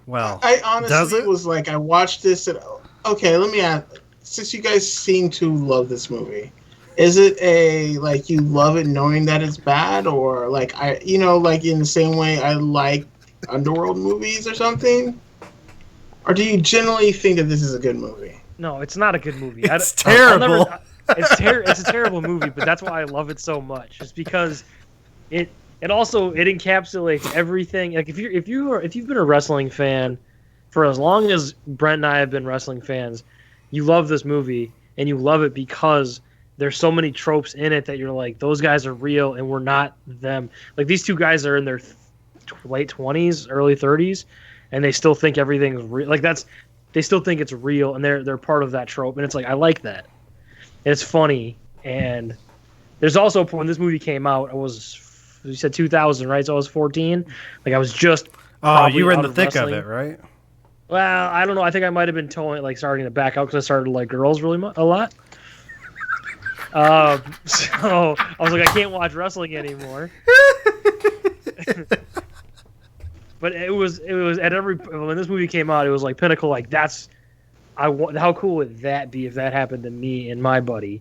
Well, I does honestly it? was like, I watched this and okay, let me ask. Since you guys seem to love this movie, is it a like you love it knowing that it's bad, or like like in the same way I like underworld movies or something, or do you generally think that this is a good movie? No, it's not a good movie. It's terrible. It's a terrible movie, but that's why I love it so much. It's because it encapsulates everything. Like if you've been a wrestling fan for as long as Brent and I have been wrestling fans, you love this movie and you love it because there's so many tropes in it that you're like, those guys are real and we're not them. Like these two guys are in their late 20s, early 30s, and they still think everything's real. Like they still think it's real, and they're part of that trope. And it's like, I like that. And it's funny. And there's also when this movie came out, you said 2000, right? So I was 14. Like I was just. Oh, you were in out the of thick wrestling. of it, right? Well, I don't know. I think I might have been starting to back out because I started to like girls really a lot. So I was like, I can't watch wrestling anymore. But it was at when this movie came out, it was like pinnacle. Like how cool would that be if that happened to me and my buddy,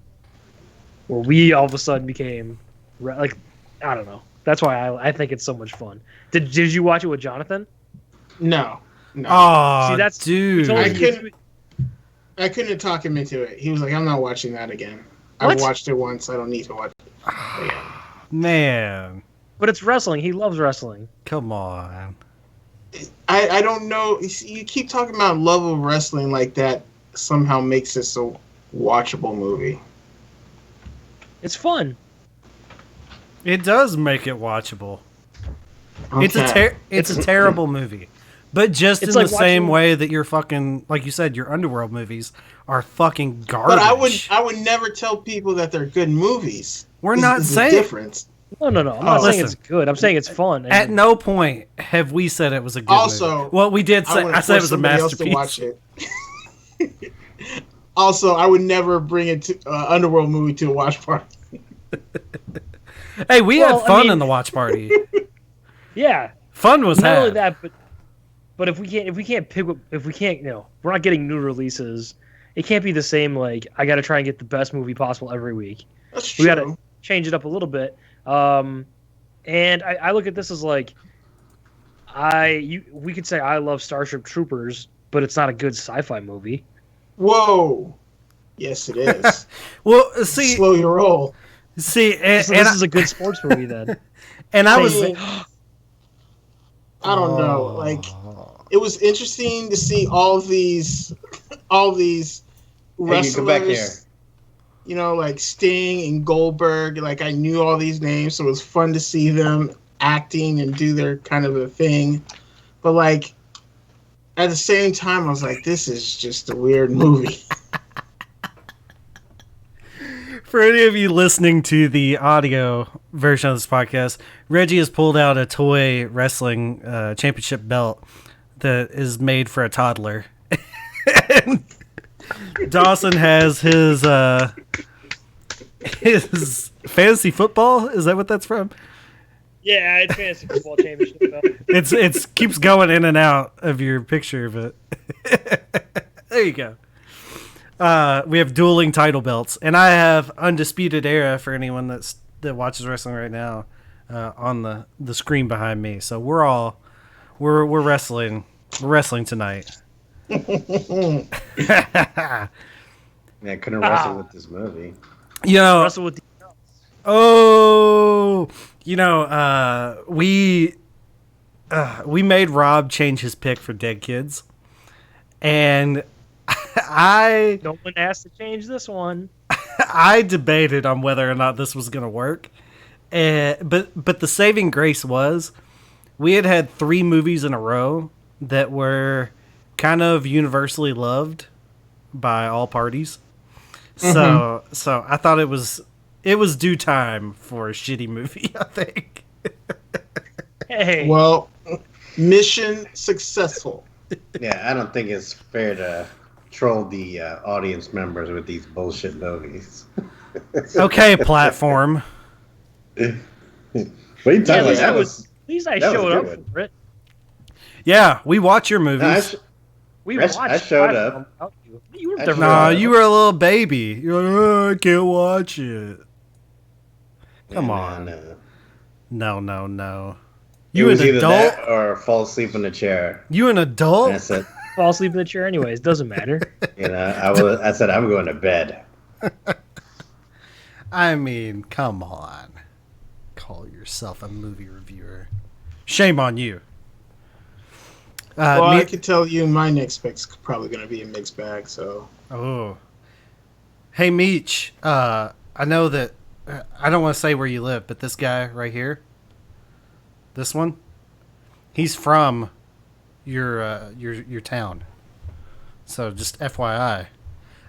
where we all of a sudden became like, I don't know. That's why I think it's so much fun. Did you watch it with Jonathan? No. Oh, See, that's dude. I couldn't talk him into it. He was like, I'm not watching that again. What? I've watched it once. I don't need to watch it. Man, But it's wrestling. He loves wrestling. come on. I don't know. You keep talking about love of wrestling like that somehow makes this a watchable movie. It's fun. It does make it watchable. Okay. It's a terrible movie. But just in It's the like same watching- way that your fucking, like you said, your underworld movies are fucking garbage. But I would never tell people that they're good movies. We're Is- not is the saying difference. No. I'm not saying listen. it's good. I'm saying it's fun. At And no point have we said it was a good Also, movie. Well, we did say would I said it force was a somebody else to masterpiece. watch it. Also, I would never bring it to Underworld movie to a watch party. Hey, we had fun in the watch party. Yeah, fun was not had. only that, but if we can't pick, if we can't, we're not getting new releases. It can't be the same. Like, I got to try and get the best movie possible every week. That's true. We got to change it up a little bit. And I look at this as like, we could say I love Starship Troopers, but it's not a good sci-fi movie. Whoa. Yes, it is. Well, see, slow your roll. See, this is a good sports movie then. And I was, I don't know. Like, it was interesting to see all these wrestlers. Come back here. You know, like Sting and Goldberg. Like, I knew all these names, so it was fun to see them acting and do their kind of a thing. But like, at the same time, I was like, this is just a weird movie. For any of you listening to the audio version of this podcast, Reggie has pulled out a toy wrestling championship belt that is made for a toddler. And Dawson has his fantasy football. Is that what that's from? Yeah, it's fantasy football championship belt. It's keeps going in and out of your picture, but there you go. We have dueling title belts, and I have Undisputed Era for anyone that watches wrestling right now on the screen behind me. So we're wrestling. We're wrestling tonight. Yeah, I couldn't wrestle with this movie. Wrestle with we made Rob change his pick for Dead Kids, and no one asked to change this one. I debated on whether or not this was going to work, but the saving grace was we had 3 movies in a row that were kind of universally loved by all parties. So I thought it was due time for a shitty movie, I think. Hey. Well, mission successful. Yeah, I don't think it's fair to troll the audience members with these bullshit movies. Okay, platform. What are you talking about? At least I showed up for it. Yeah, we watch your movies. I showed up. You were Nah, you were a little baby. You're like, oh, I can't watch it. Come on. No. You an either adult that or fall asleep in the chair. You an adult? And I said, fall asleep in the chair anyways. Doesn't matter. I said I'm going to bed. I mean, come on. Call yourself a movie reviewer. Shame on you. I can tell you my next pick's probably going to be a mixed bag, so. Oh. Hey, Meech. I know that I don't want to say where you live, but this guy right here, this one, he's from your town. So just FYI.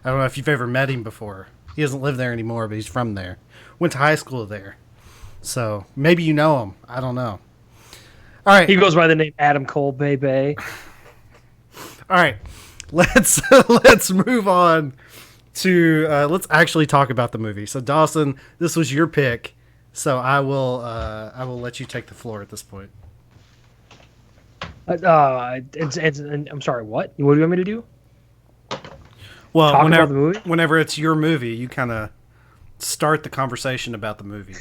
I don't know if you've ever met him before. He doesn't live there anymore, but he's from there. Went to high school there. So maybe you know him. I don't know. All right. He goes by the name Adam Cole, baby. All right. Let's move on to let's actually talk about the movie. So Dawson, this was your pick, so I will let you take the floor at this point. I'm sorry. What do you want me to do? Well, talk about the movie? Whenever it's your movie, you kind of start the conversation about the movie.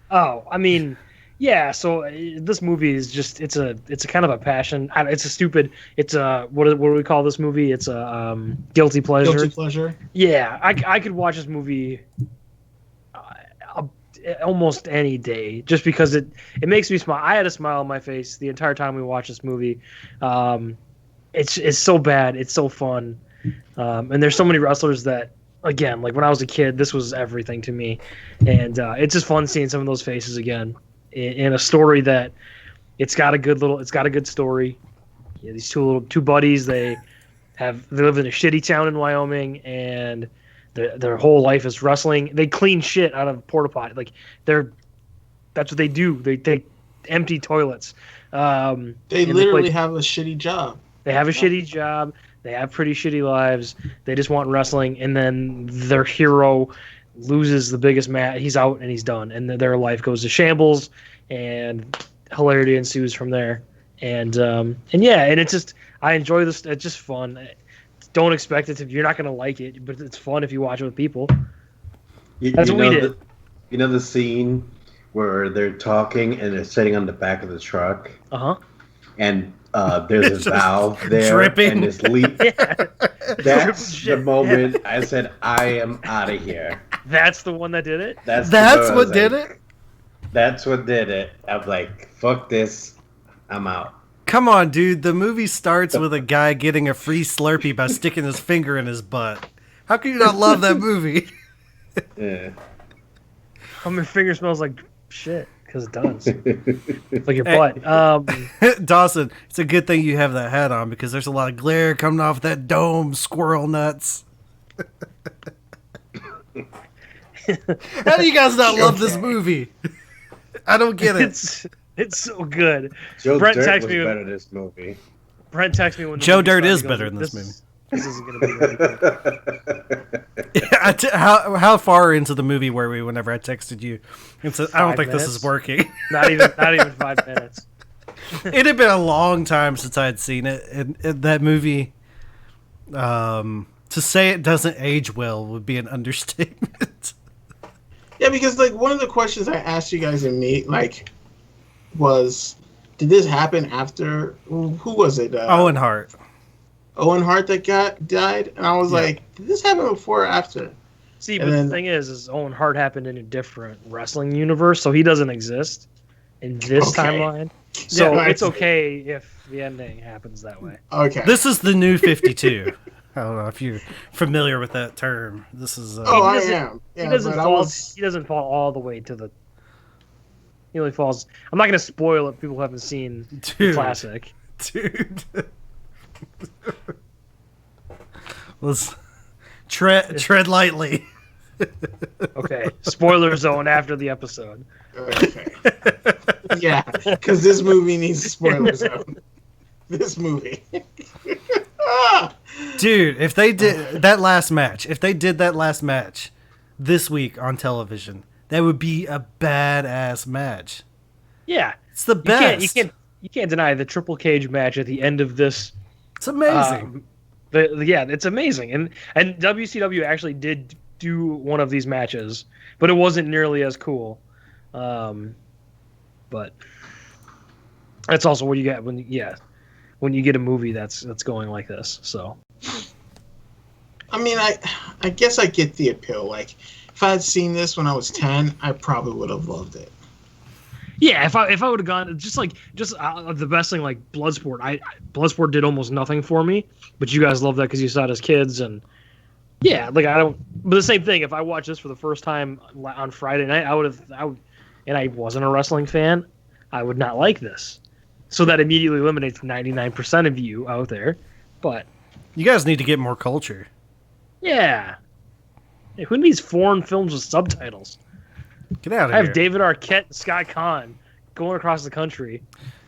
Oh, I mean, yeah. So this movie is just it's a kind of a passion. It's a what do we call this movie? It's a guilty pleasure. Guilty pleasure. Yeah, I could watch this movie almost any day just because it makes me smile. I had a smile on my face the entire time we watched this movie. It's so bad. It's so fun. And there's so many wrestlers that, again, like when I was a kid, this was everything to me. And it's just fun seeing some of those faces again in a story that it's got a good story. Yeah, these two buddies, they live in a shitty town in Wyoming, and their whole life is wrestling. They clean shit out of porta potty. Like that's what they do. They take empty toilets. They literally have a shitty job. They have a shitty job. They have pretty shitty lives. They just want wrestling, and then their hero, loses the biggest match. He's out and he's done, and their life goes to shambles, and hilarity ensues from there. And yeah, and it's just I enjoy this. It's just fun. Don't expect it to. You're not gonna like it, but it's fun if you watch it with people. That's what we did. You know the scene where they're talking and they're sitting on the back of the truck. And there's a valve there dripping. and it's leak. Yeah. That's the moment I said, I am out of here. That's the one that did it? That's what did it? That's what did it. I was like, fuck this. I'm out. Come on, dude. The movie starts with a guy getting a free Slurpee by sticking his finger in his butt. How can you not love that movie? Yeah. My finger smells like shit, because it does. Like your butt. Dawson, it's a good thing you have that hat on because there's a lot of glare coming off that dome, squirrel nuts. How do you guys not love this movie? I don't get it. It's so good. Joe Brent Dirt texted was me better in this movie. Brent texted me when the Joe movie Dirt started, is he goes, better in this movie. This isn't going to be really good. How far into the movie were we whenever I texted you and said, I don't think this is working? Not even 5 minutes. It had been a long time since I had seen it. And that movie, to say it doesn't age well would be an understatement. Yeah, because like one of the questions I asked you guys in meet was, did this happen after who was it? Owen Hart. Owen Hart that died, and I was like, did this happen before or after? See, but the thing is Owen Hart happened in a different wrestling universe, so he doesn't exist in this timeline. So it's okay if the ending happens that way. Okay. This is the new 52. I don't know if you're familiar with that term. This is. I am. Yeah, he doesn't fall. He doesn't fall all the way to the. He only falls. I'm not going to spoil it. People who haven't seen the classic. Dude. Let's tread lightly. Okay. Spoiler zone after the episode. Okay. Yeah, because this movie needs a spoiler zone. This movie. Dude, if they did that last match, this week on television, that would be a badass match. Yeah, it's the best. You can't deny the triple cage match at the end of this. It's amazing. It's amazing, and WCW actually did do one of these matches, but it wasn't nearly as cool. But that's also what you get when you get a movie that's going like this. So, I mean, I guess I get the appeal. Like, if I had seen this when I was 10, I probably would have loved it. Yeah, if I would have gone the best thing, like Bloodsport. Bloodsport did almost nothing for me, but you guys love that because you saw it as kids, and yeah, like I don't. But the same thing. If I watched this for the first time on Friday night, and I wasn't a wrestling fan, I would not like this. So that immediately eliminates 99% of you out there. But you guys need to get more culture. Yeah. Hey, who needs foreign films with subtitles? Get out of here. I have David Arquette and Scott Conn going across the country.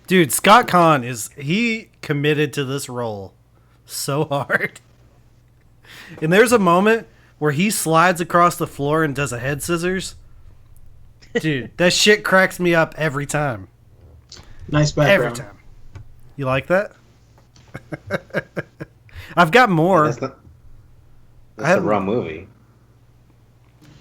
Dude, Scott Conn he committed to this role so hard. And there's a moment where he slides across the floor and does a head scissors. Dude, that shit cracks me up every time. Nice background. Every time. You like that? I've got more. That's the wrong movie.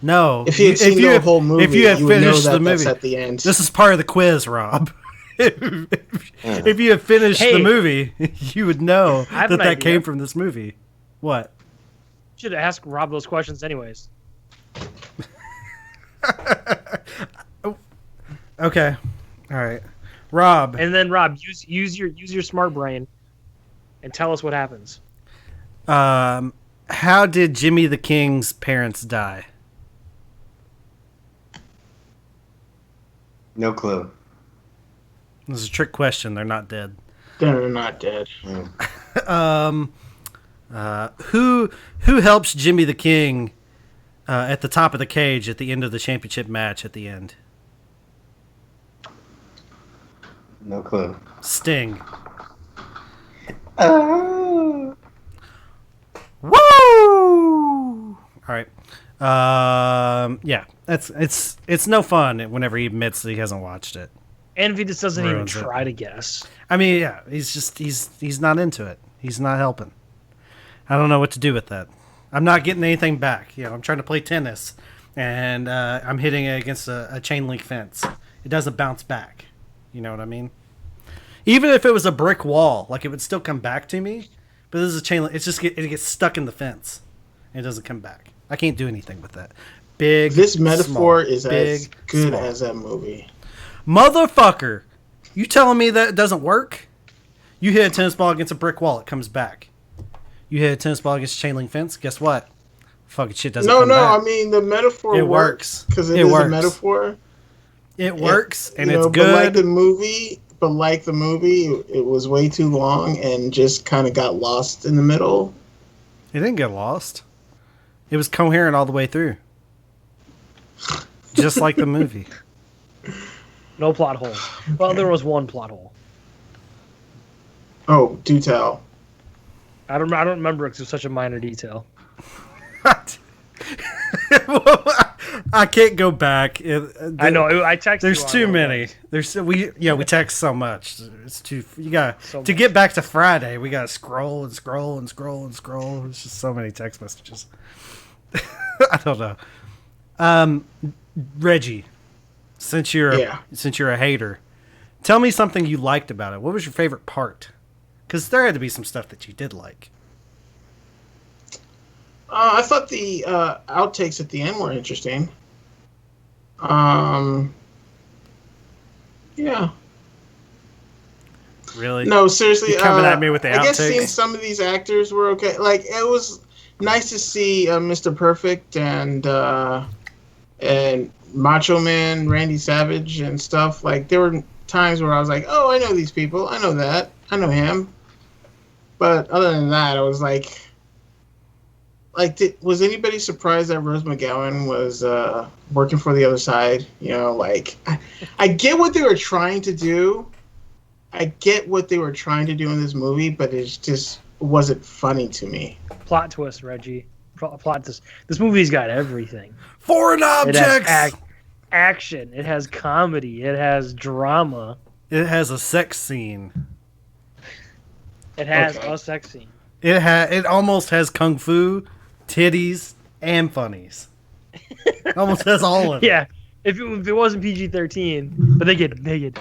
No. If you had seen the whole movie, if you had finished the that's movie, at the end. This is part of the quiz, Rob. If you had finished the movie, you would know that came from this movie. What? You should ask Rob those questions anyways. Okay. All right. Rob. And then Rob, use your smart brain and tell us what happens. How did Jimmy the King's parents die? No clue. This is a trick question. They're not dead. They're not dead. Who helps Jimmy the King at the top of the cage at the end of the championship match at the end? No clue. Sting. Woo! All right. yeah, it's no fun whenever he admits that he hasn't watched it. And if he just doesn't even Ruins it. try to guess. I mean, yeah, he's not into it. He's not helping. I don't know what to do with that. I'm not getting anything back. You know, I'm trying to play tennis, and I'm hitting it against a chain link fence. It doesn't bounce back. You know what I mean? Even if it was a brick wall, like it would still come back to me. But this is a chain link. It gets stuck in the fence. And it doesn't come back. I can't do anything with that. This metaphor is as good small. as that movie. Motherfucker, you telling me that it doesn't work? You hit a tennis ball against a brick wall, it comes back. You hit a tennis ball against a chain link fence, guess what? Fucking shit doesn't come back. I mean, the metaphor It works. because it It is works. a metaphor. It works, and You it's know, good. But like the movie, it was way too long and just kind of got lost in the middle. It didn't get lost. It was coherent all the way through. Just like the movie. No plot hole. Well, there was one plot hole. Oh, do tell. I don't remember it 'cause it was such a minor detail. I can't go back. I know. I texted. There's you too on many. We text so much. It's too. You got to get back to Friday. We got to scroll and scroll and scroll and scroll. It's just so many text messages. I don't know. Reggie, since you're a hater, tell me something you liked about it. What was your favorite part? Because there had to be some stuff that you did like. I thought the outtakes at the end were interesting. Yeah. Really? No, seriously. You coming at me with the outtakes? I guess seeing some of these actors were okay. Like, it was nice to see Mr. Perfect and Macho Man, Randy Savage and stuff. Like, there were times where I was like, oh, I know these people. I know that. I know him. But other than that, I was like, was anybody surprised that Rose McGowan was working for the other side? You know, like, I get what they were trying to do. I get what they were trying to do in this movie, but it just wasn't funny to me. Plot twist, Reggie. Plot twist. This movie's got everything. Foreign objects! It has action. It has comedy. It has drama. It has a sex scene. It has a sex scene. It almost has kung fu, titties, and funnies. It almost has all of it. Yeah, if it wasn't PG-13, but they get naked.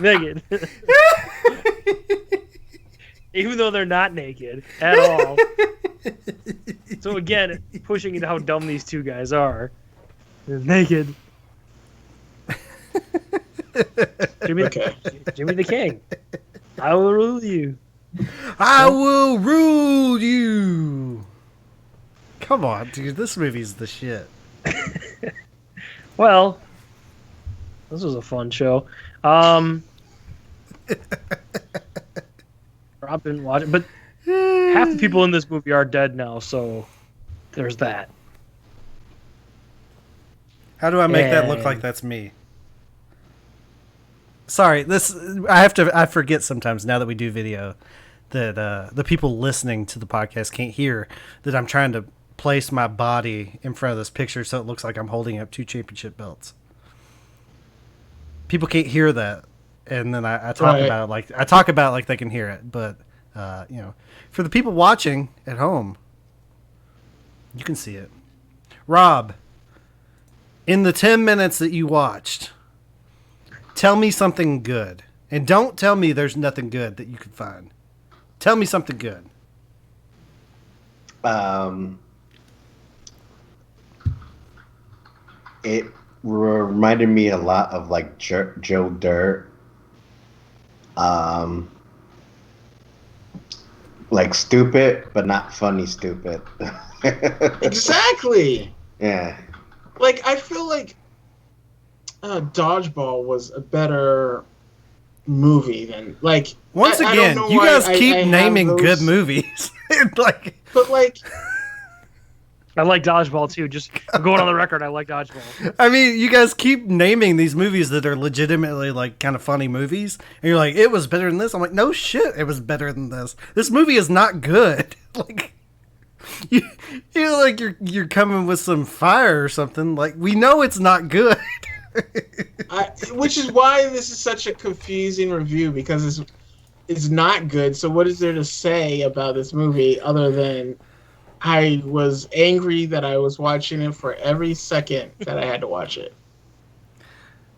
Naked. Even though they're not naked at all. So again, pushing into how dumb these two guys are. They're naked. Jimmy the King. I will rule you. I will rule you. Come on, dude. This movie's the shit. Well, this was a fun show. Rob didn't watch it, but half the people in this movie are dead now, so there's that. How do I make that look like that's me? Sorry, I forget sometimes now that we do video that the people listening to the podcast can't hear that I'm trying to place my body in front of this picture so it looks like I'm holding up 2 championship belts. People can't hear that, and then I talk about it like they can hear it. But for the people watching at home, you can see it. Rob, in the 10 minutes that you watched, tell me something good, and don't tell me there's nothing good that you could find. Tell me something good. It reminded me a lot of like Joe Dirt. Like stupid, but not funny stupid. Exactly. Yeah. Like, I feel like Dodgeball was a better movie than, like... Once again, you guys keep naming good movies. But I like Dodgeball too. Just going on the record, I like Dodgeball. I mean, you guys keep naming these movies that are legitimately like kind of funny movies, and you're like, it was better than this. I'm like, no shit, it was better than this. This movie is not good. Like, You, you like you're coming with some fire or something. Like, we know it's not good. Which is why this is such a confusing review, because it's not good. So what is there to say about this movie other than I was angry that I was watching it for every second that I had to watch it?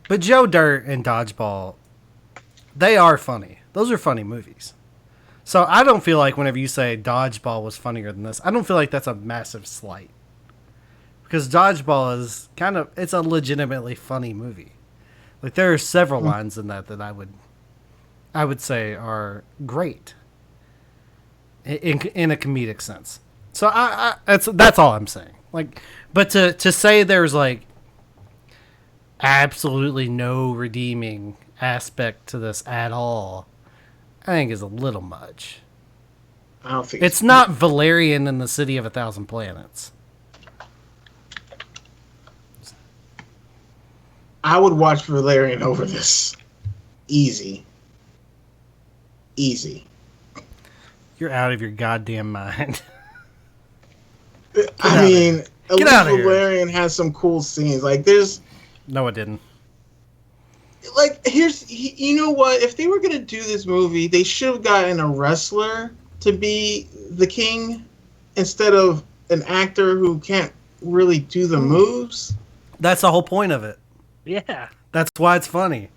But Joe Dirt and Dodgeball, they are funny. Those are funny movies. So I don't feel like whenever you say Dodgeball was funnier than this, I don't feel like that's a massive slight. Because Dodgeball is it's a legitimately funny movie. Like, there are several lines in that I would say are great in a comedic sense. So that's all I'm saying. Like, but to say there's like absolutely no redeeming aspect to this at all, I think is a little much. I don't think it's not Valerian in the City of a Thousand Planets. I would watch Valerian over this. Easy. You're out of your goddamn mind. I mean, at least Valerian has some cool scenes. Like, there's... No, it didn't. Like, you know what? If they were going to do this movie, they should have gotten a wrestler to be the king instead of an actor who can't really do the moves. That's the whole point of it. Yeah. That's why it's funny.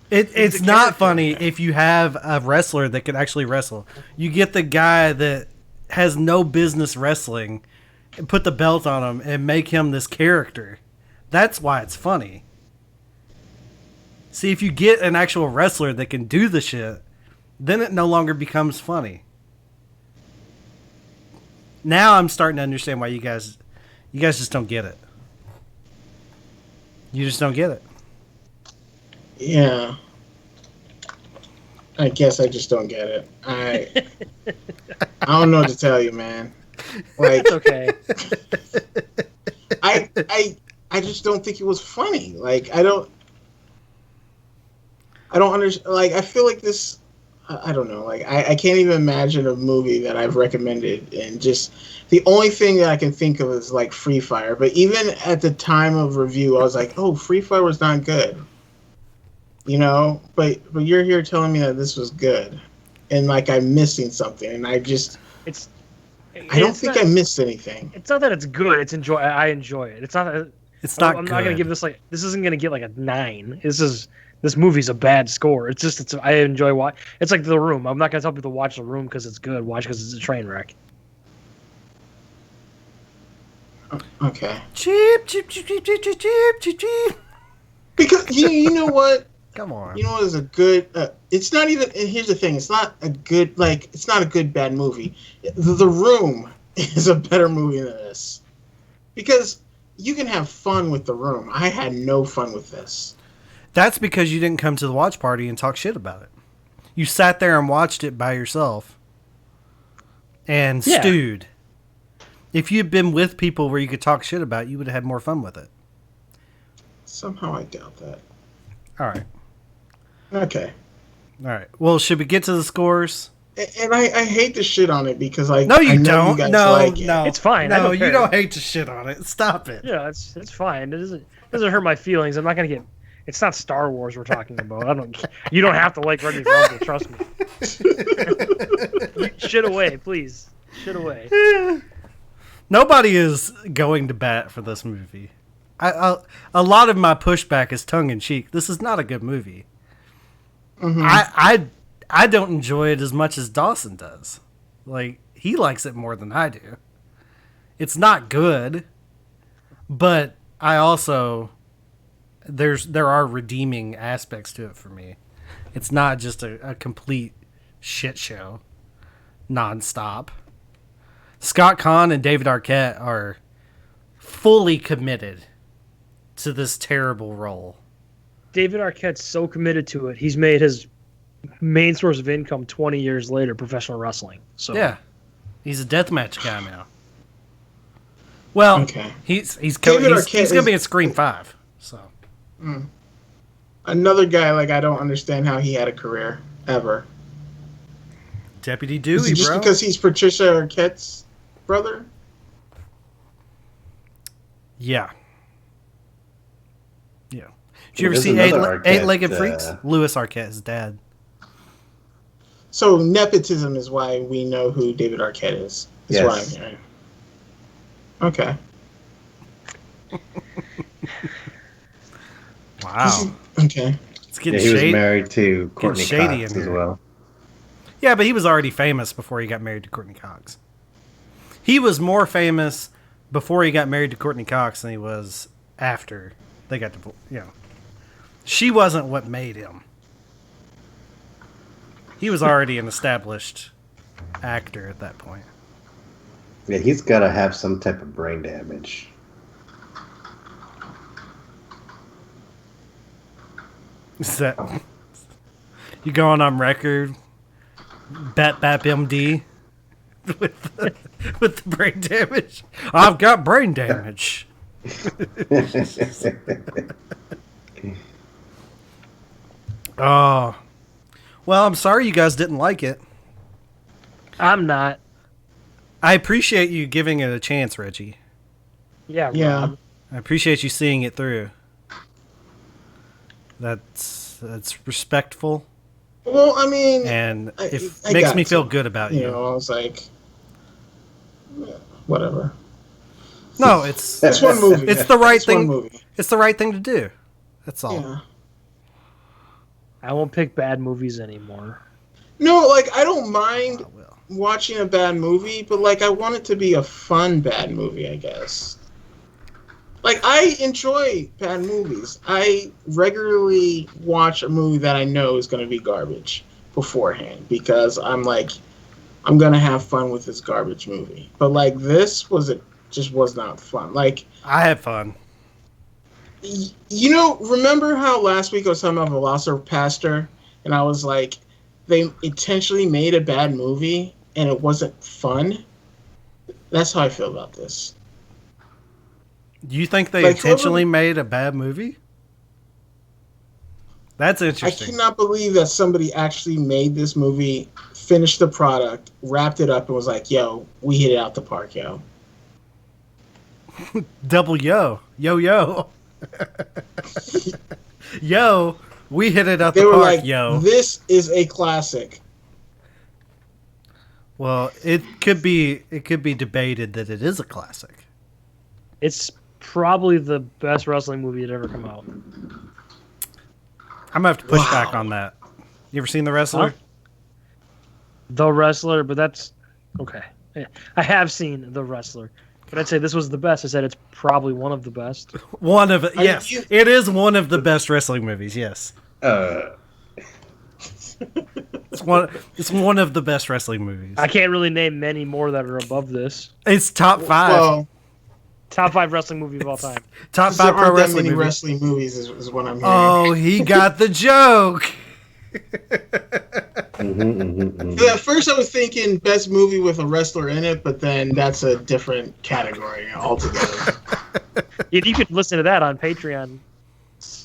It's not funny if you have a wrestler that can actually wrestle. You get the guy that has no business wrestling and put the belt on him and make him this character. That's why it's funny. See, if you get an actual wrestler that can do the shit, then it no longer becomes funny. Now I'm starting to understand why you guys just don't get it. You just don't get it. Yeah. I guess I just don't get it. I don't know what to tell you, man. Like, It's okay. I just don't think it was funny. Like, I don't understand. Like, I feel like this. I don't know. Like, I can't even imagine a movie that I've recommended, and just the only thing that I can think of is like Free Fire. But even at the time of review, I was like, "Oh, Free Fire was not good," you know. But you're here telling me that this was good, and like I'm missing something, and I don't think I missed anything. It's not that it's good. I enjoy it. It's not. It's not. I'm good. not gonna give this this isn't gonna get like a 9. This movie's a bad score. I enjoy watch. It's like The Room. I'm not gonna tell people to watch The Room because it's good. Watch because it's a train wreck. Okay. Cheap. Because you know what? Come on. You know what is a good? It's not even. And here's the thing. It's not a good. Like, it's not a good bad movie. The Room is a better movie than this, because you can have fun with The Room. I had no fun with this. That's because you didn't come to the watch party and talk shit about it. You sat there and watched it by yourself and stewed. If you'd been with people where you could talk shit about it, you would have had more fun with it. Somehow I doubt that. All right. Okay. All right. Well, should we get to the scores? And I hate to shit on it because I no, you I know don't. You guys no, like it. no, it's fine. No, you don't hate to shit on it. Stop it. Yeah, it's fine. It doesn't hurt my feelings. I'm not gonna get. It's not Star Wars we're talking about. You don't have to like Ready Rumble. Trust me. Shit away, please. Shit away. Nobody is going to bat for this movie. A lot of my pushback is tongue in cheek. This is not a good movie. Mm-hmm. I don't enjoy it as much as Dawson does. Like, he likes it more than I do. It's not good, but I also there are redeeming aspects to it for me. It's not just a complete shit show, nonstop. Scott Conn and David Arquette are fully committed to this terrible role. David Arquette's so committed to it. He's made his main source of income 20 years later professional wrestling. So yeah, he's a deathmatch guy now. Well, okay. he's going to be at Scream 5. So another guy, like, I don't understand how he had a career ever. Deputy Is Dewey, it just bro. because he's Patricia Arquette's brother? Yeah. Yeah. Did you ever There's see another Arquette, Eight-Legged Freaks? Louis Arquette's dad. So nepotism is why we know who David Arquette is. Is what I'm Yes. hearing. Okay. Wow. Okay. It's Yeah, getting he was shady. married to Courtney shady Cox in as here. well. Yeah, but he was already famous before he got married to Courtney Cox. He was more famous before he got married to Courtney Cox than he was after they got divorced. You know, she wasn't what made him. He was already an established actor at that point. Yeah, he's got to have some type of brain damage. Is that you going on record? Bap MD with the brain damage. I've got brain damage. Oh, well, I'm sorry you guys didn't like it. I'm not. I appreciate you giving it a chance, Reggie. Yeah. Yeah. Rob. I appreciate you seeing it through. That's respectful, Well, I mean, and it I makes got me feel to. good about You you. know, I was like, yeah, whatever. No, it's It's one movie. It's the right It's one thing. movie. It's the right thing to do. That's all. Yeah. I won't pick bad movies anymore. No, like I don't mind I will. watching a bad movie, but like I want it to be a fun bad movie, I guess. Like I enjoy bad movies. I regularly watch a movie that I know is going to be garbage beforehand because I'm like I'm going to have fun with this garbage movie. But like this just was not fun. Like I had fun. you know, remember how last week I was talking about Velocipastor and I was like they intentionally made a bad movie and it wasn't fun? That's how I feel about this. You think they Like, intentionally made a bad movie? That's I interesting. cannot believe that somebody actually made this movie, finished the product, wrapped it up, and was like, yo, we hit it out the park, yo. Double yo. Yo. Yo, we hit it out They the were park, like, yo. this is a classic. Well, it could be debated that it is a classic. It's probably the best wrestling movie that ever come out. I'm gonna have to push Wow. back on that. You ever seen The Wrestler? Huh? The Wrestler, but that's okay. Yeah, I have seen The Wrestler, but I'd say this was the best. I said it's probably one of the best. One of it. I- Yes, you- it is one of the best wrestling movies. Yes, it's one of the best wrestling movies. I can't really name many more that are above this. It's top five. Well, Top 5 wrestling movie of all time. Top 'cause there five pro aren't that wrestling many movies. wrestling movies is what I'm hearing. Oh, he got the joke. At first I was thinking best movie with a wrestler in it, but then that's a different category altogether. You could listen to that on Patreon,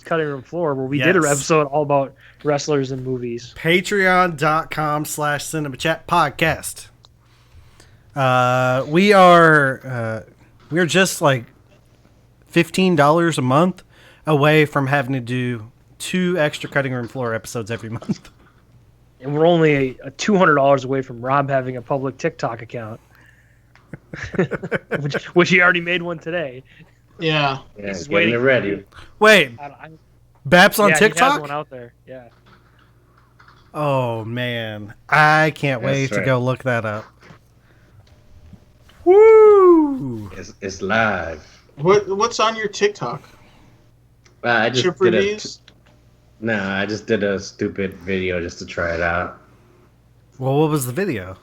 Cutting Room Floor, where we did an Yes. episode all about wrestlers and movies. Patreon.com/Cinema Chat Podcast. We're just like $15 a month away from having to do 2 extra Cutting Room Floor episodes every month. And we're only a $200 away from Rob having a public TikTok account, which he already made one today. Yeah. Yeah, He's getting waiting it for ready. you. Wait, Baps on yeah, He has TikTok? one out there. Yeah. Oh man, I can't That's wait to right. go look that up. Woo! It's live. What's on your TikTok? I just Chip did reviews? I just did a stupid video just to try it out. Well, what was the video?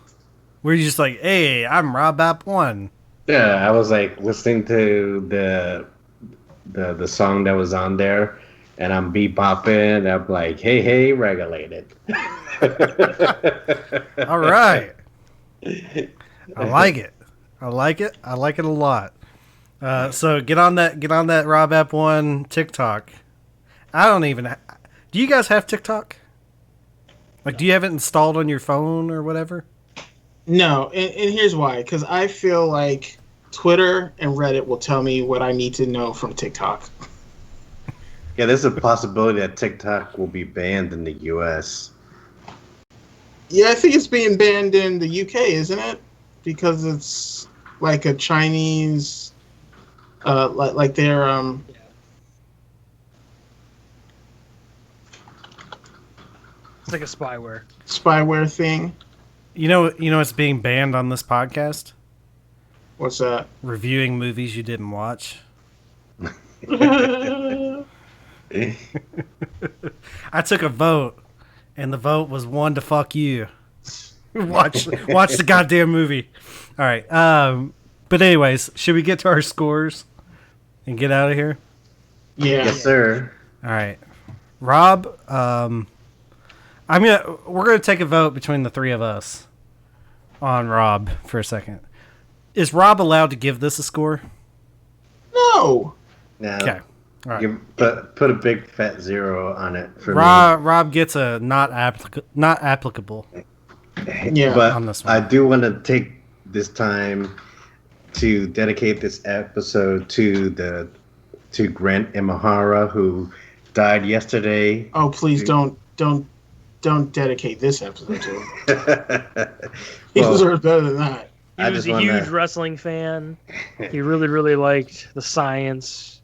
Were you just like, "Hey, I'm Rob App One"? Yeah, I was like listening to the song that was on there, and I'm bebopping. And I'm like, hey, regulated. All right, I like it. I like it. I like it a lot. So get on that Rob App One TikTok. I don't even. Do you guys have TikTok? Like, do you have it installed on your phone or whatever? No, and here's why. Because I feel like Twitter and Reddit will tell me what I need to know from TikTok. Yeah, there's a possibility that TikTok will be banned in the U.S. Yeah, I think it's being banned in the UK, isn't it? Because it's like a Chinese, like their It's like a spyware thing. You know it's being banned on this podcast? What's that? Reviewing movies you didn't watch. I took a vote, and the vote was 1 to fuck you. watch the goddamn movie. All right. But anyways, should we get to our scores and get out of here? Yeah. Yes, sir. All right, Rob. We're gonna take a vote between the three of us on Rob for a second. Is Rob allowed to give this a score? No. No. Okay. All right. Put a big fat 0 on it for me. Rob gets a not applicable. Yeah. But on this one. I do want to take this time to dedicate this episode to Grant Imahara, who died yesterday. Oh, please don't dedicate this episode to him. He deserves better than that. He was a huge wrestling fan. He really, really liked the science.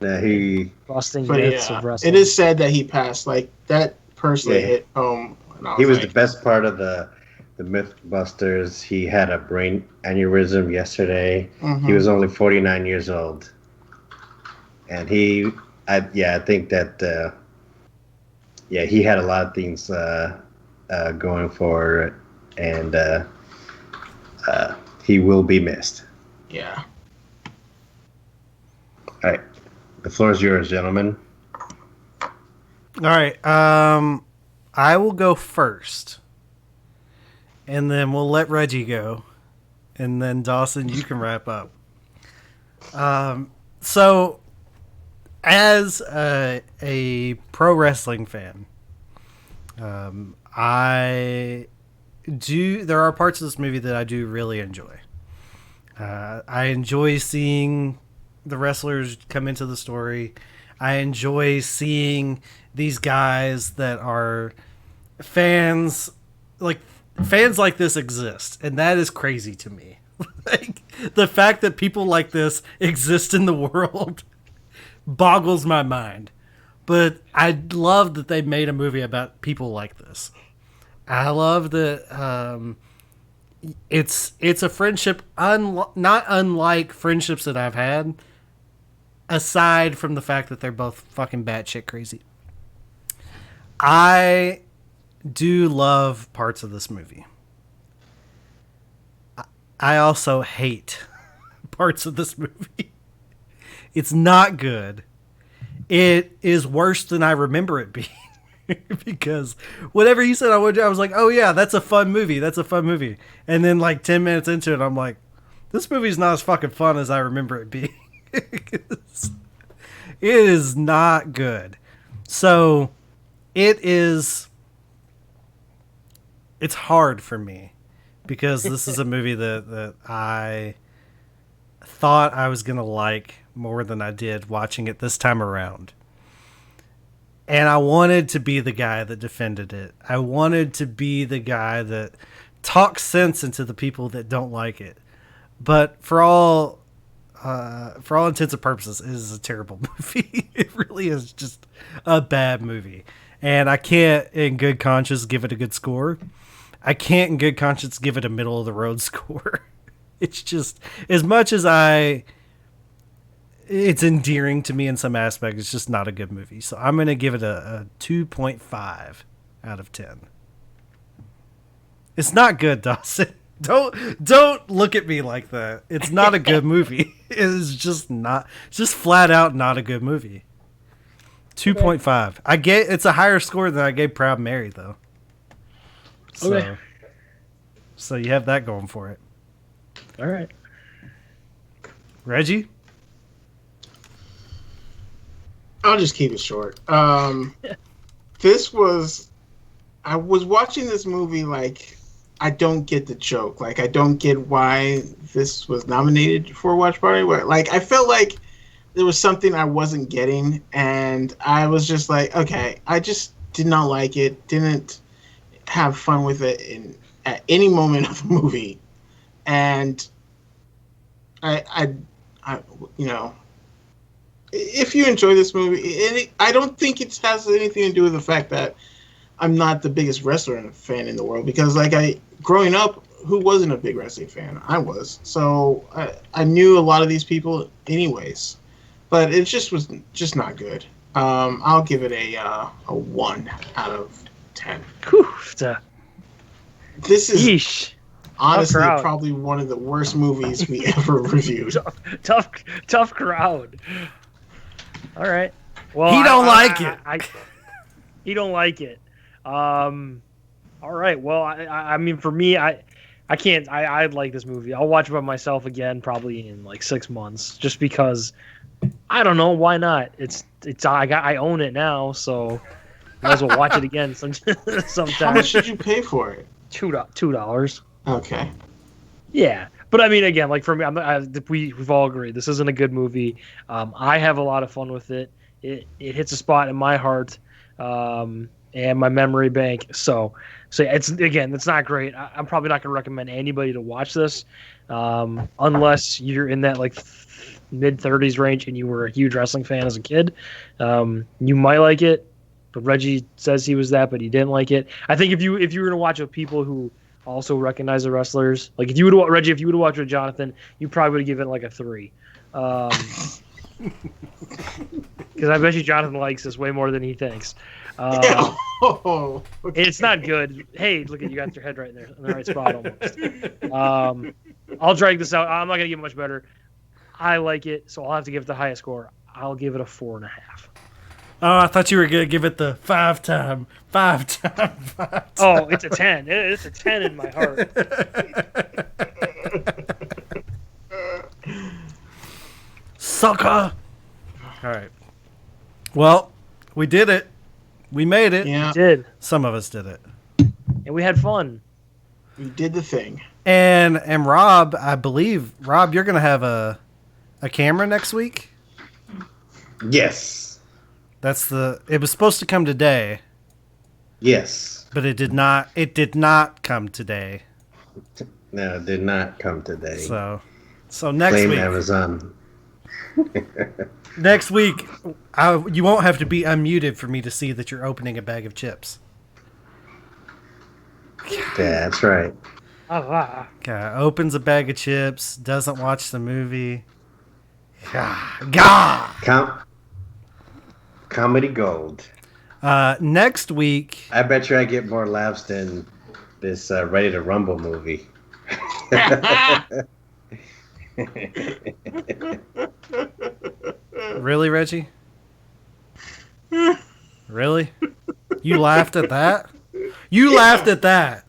Busting myths of wrestling. It is sad that he passed. Like, that personally hit home. He was the best part of the Mythbusters. He had a brain aneurysm yesterday. Mm-hmm. He was only 49 years old. And I think that he had a lot of things going for it, and he will be missed. Yeah. All right. The floor is yours, gentlemen. All right. I will go first, and then we'll let Reggie go, and then Dawson, you can wrap up. So, as a pro wrestling fan, there are parts of this movie that I do really enjoy. I enjoy seeing the wrestlers come into the story. I enjoy seeing these guys that are fans like this exist, and that is crazy to me. Like, the fact that people like this exist in the world boggles my mind. But I love that they made a movie about people like this. I love that it's a friendship not unlike friendships that I've had, aside from the fact that they're both fucking batshit crazy. I do love parts of this movie. I also hate parts of this movie. It's not good. It is worse than I remember it being. Because whatever you said I was like, oh yeah, that's a fun movie. That's a fun movie. And then like 10 minutes into it, I'm like, this movie's not as fucking fun as I remember it being. It is not good. So it's hard for me because this is a movie that I thought I was going to like more than I did watching it this time around. And I wanted to be the guy that defended it. I wanted to be the guy that talks sense into the people that don't like it. But for all intents and purposes, it is a terrible movie. It really is just a bad movie. And I can't, in good conscience, give it a good score. I can't, in good conscience, give it a middle of the road score. It's just, as much as it's endearing to me in some aspects, it's just not a good movie. So I'm going to give it a 2.5 out of 10. It's not good, Dawson. Don't look at me like that. It's not a good movie. It's just flat out not a good movie. 2.5. It's a higher score than I gave Proud Mary, though. So you have that going for it. All right. Reggie? I'll just keep it short. This was I was watching this movie like I don't get the joke. Like I don't get why this was nominated for a watch party. Like I felt like there was something I wasn't getting, and I was just like, okay, I just did not like it. Didn't have fun with it at any moment of the movie, and I you know, if you enjoy this movie, I don't think it has anything to do with the fact that I'm not the biggest wrestler fan in the world, because growing up, who wasn't a big wrestling fan? I was, so I knew a lot of these people anyways, but it just was just not good. I'll give it a 1 out of 10. This is Yeesh. honestly probably one of the worst movies we ever reviewed. Tough crowd. All right. Well, He don't like it. He don't like it. All right. Well, I mean, for me, I can't. I like this movie. I'll watch it by myself again, probably in like 6 months, just because. I don't know. Why not? I own it now, so might as well watch it again sometime. How much did you pay for it? $2. Okay. Yeah, but I mean, again, like for me, we've all agreed this isn't a good movie. I have a lot of fun with it. It hits a spot in my heart and my memory bank. So it's not great. I'm probably not going to recommend anybody to watch this unless you're in that like mid-30s range and you were a huge wrestling fan as a kid. You might like it, but Reggie says he was that, but he didn't like it. I think if you were going to watch with people who also recognize the wrestlers, like if you would have watched with Jonathan, you probably would give it like a 3. Because I bet you Jonathan likes this way more than he thinks. Okay. It's not good. Hey, look at you got your head right there in the right spot almost. I'll drag this out. I'm not gonna give it much better. I like it, so I'll have to give it the highest score. I'll give it a 4.5. Oh, I thought you were gonna give it the 5-time. Oh, it's a 10. It's a 10 in my heart. Sucker. All right. Well, we did it. We made it. Yeah. We did. Some of us did it. And we had fun. We did the thing. And Rob, I believe, Rob, you're gonna have a camera next week. Yes. It was supposed to come today. Yes. But it did not. It did not come today. No, it did not come today. So next Blame week, Amazon. Next week, you won't have to be unmuted for me to see that you're opening a bag of chips. Yeah, that's right. Guy opens a bag of chips, doesn't watch the movie. God. Comedy gold. Next week, I bet you I get more laughs than this Ready to Rumble movie. Really, Reggie? Really? You laughed at that? You laughed at that,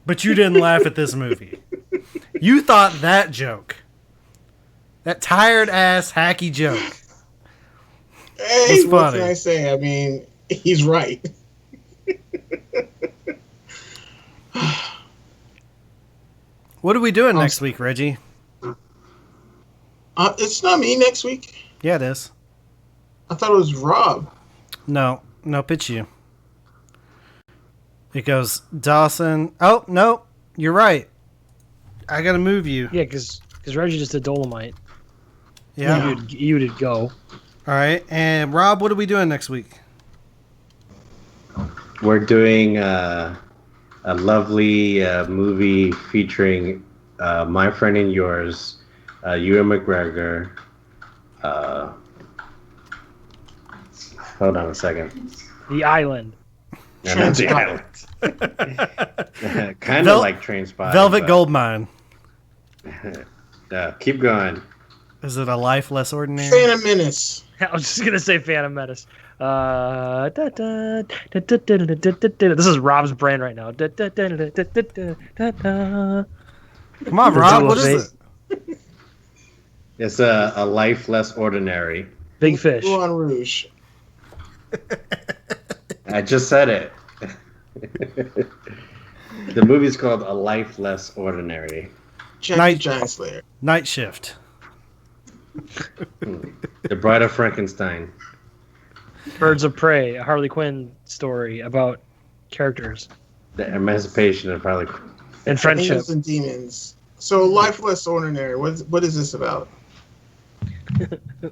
but you didn't laugh at this movie. You thought that joke, that tired ass hacky joke, Hey, was what funny. can I say? I mean, he's right. What are we doing next week, Reggie? It's not me next week. Yeah, it is. I thought it was Rob. No, it's you. It goes Dawson. Oh, no, you're right. I gotta move you. Yeah, because Reggie just did Dolomite. Yeah. You did go. All right, and Rob, what are we doing next week? We're doing a lovely movie featuring My Friend and Yours, Ewan McGregor. Hold on a second. The Island. No, not the Island. Kind of like Trainspotting. Velvet Goldmine. Keep going. Is it a life less ordinary? Phantom Menace. I was just gonna say Phantom Menace. This is Rob's brain right now. Come on, Rob. What is it? It's a life less ordinary. Big Fish. Moulin Rouge. I just said it. The movie's called A Life Less Ordinary. Jackie Giant Slayer. Night Shift. The Bride of Frankenstein. Birds of Prey, a Harley Quinn story about characters. The Emancipation of Harley Quinn. And friendship. Angels and Demons. So, Life Less Ordinary. What is this about?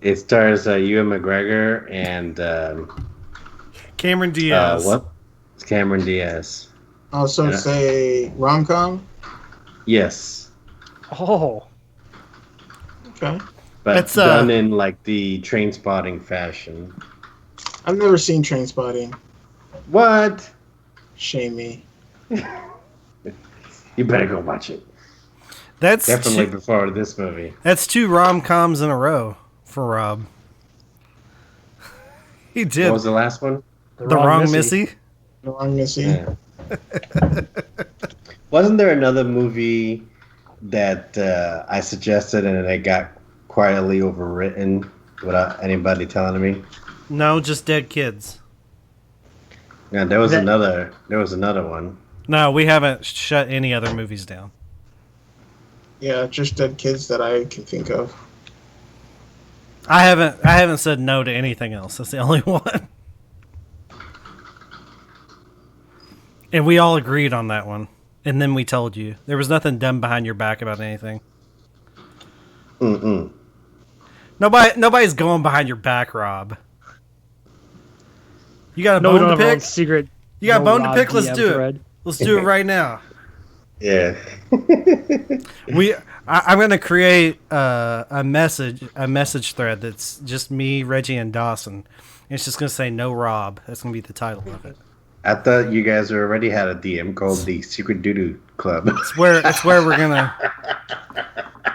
It stars Ewan McGregor and Cameron Diaz. what? It's Cameron Diaz. Oh, so it's a rom-com? Yes, Oh. Okay. but It's, done in like the Train Spotting fashion. I've never seen Trainspotting. What? Shame me. You better go watch it. That's Definitely two, before this movie. that's 2 rom-coms in a row for Rob. He did. What was the last one? The Wrong Missy? The Wrong Missy. Yeah. Wasn't there another movie that I suggested and it got quietly overwritten without anybody telling me? No, just Dead Kids. Yeah, there was another one. No, we haven't shut any other movies down. Yeah, just Dead Kids that I can think of. I haven't said no to anything else. That's the only one. And we all agreed on that one. And then we told you. There was nothing done behind your back about anything. Mm-mm. Nobody's going behind your back, Rob. You got a No, bone no, to pick? secret. You got a no bone to Rob pick? Let's DM do thread. it. Let's do it right now. Yeah. I'm going to create a message thread that's just me, Reggie, and Dawson. And it's just going to say no Rob. That's going to be the title of it. I thought you guys already had a DM called the Secret Doo-Doo Club. It's where we're going to...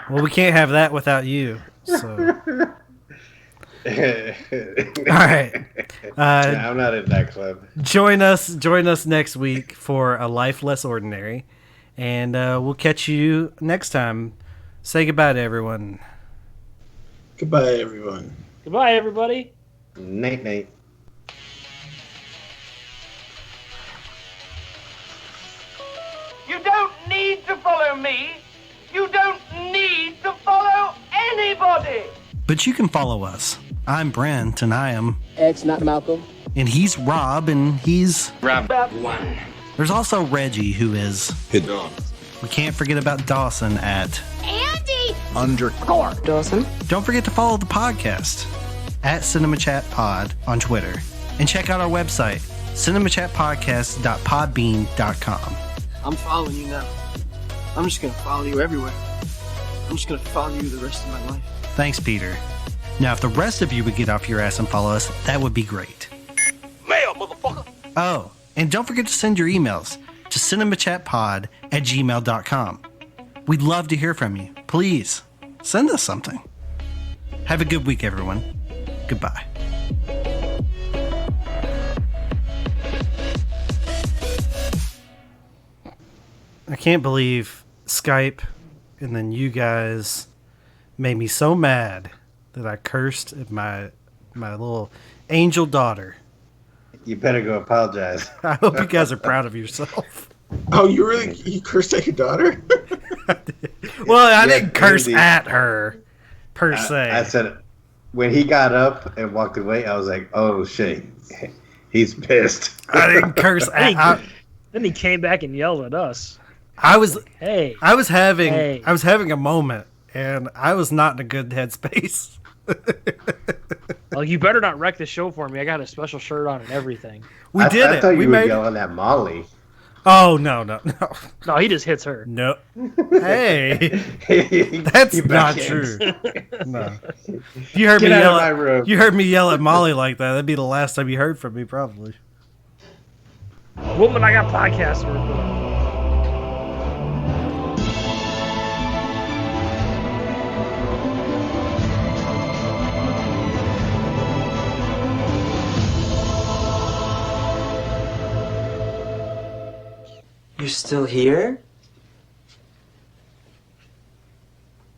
Well, we can't have that without you. So... All right. I'm not in that club. Join us next week for A Life Less Ordinary. And we'll catch you next time. Say goodbye to everyone. Goodbye, everyone. Goodbye, everybody. Night, night. You don't need to follow me. You don't need to follow anybody. But you can follow us. I'm Brent, and I am... X, not Malcolm. And he's Rob, and he's... Rob 1. There's also Reggie, who is... Hit on. We can't forget about Dawson at... Andy! Underscore. Dawson. Don't forget to follow the podcast at CinemaChatPod on Twitter. And check out our website, cinemachatpodcast.podbean.com. I'm following you now. I'm just gonna follow you everywhere. I'm just gonna follow you the rest of my life. Thanks, Peter. Now, if the rest of you would get off your ass and follow us, that would be great. Mail, motherfucker. Oh, and don't forget to send your emails to cinemachatpod@gmail.com. We'd love to hear from you. Please, send us something. Have a good week, everyone. Goodbye. I can't believe Skype and then you guys made me so mad that I cursed at my little angel daughter. You better go apologize. I hope you guys are proud of yourself. Oh, you cursed at your daughter? Well, I Yeah, didn't curse Andy. at her, per se. I said, when he got up and walked away, I was like, oh, shit. He's pissed. I didn't curse at Then he came back and yelled at us. I was Hey. having a moment, and I was not in a good headspace. Well, you better not wreck the show for me. I got a special shirt on and everything. We did I it. thought We you were made it. yelling at Molly. Oh, no. No, he just hits her. No. Hey, that's You not backhands. true. No. If you heard Get me out yell of my room. you heard me yell at Molly like that, that'd be the last time you heard from me, probably. Woman, I got podcasts to record. You're still here?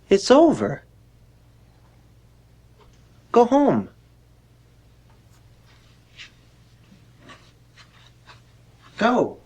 It's over. Go home. Go.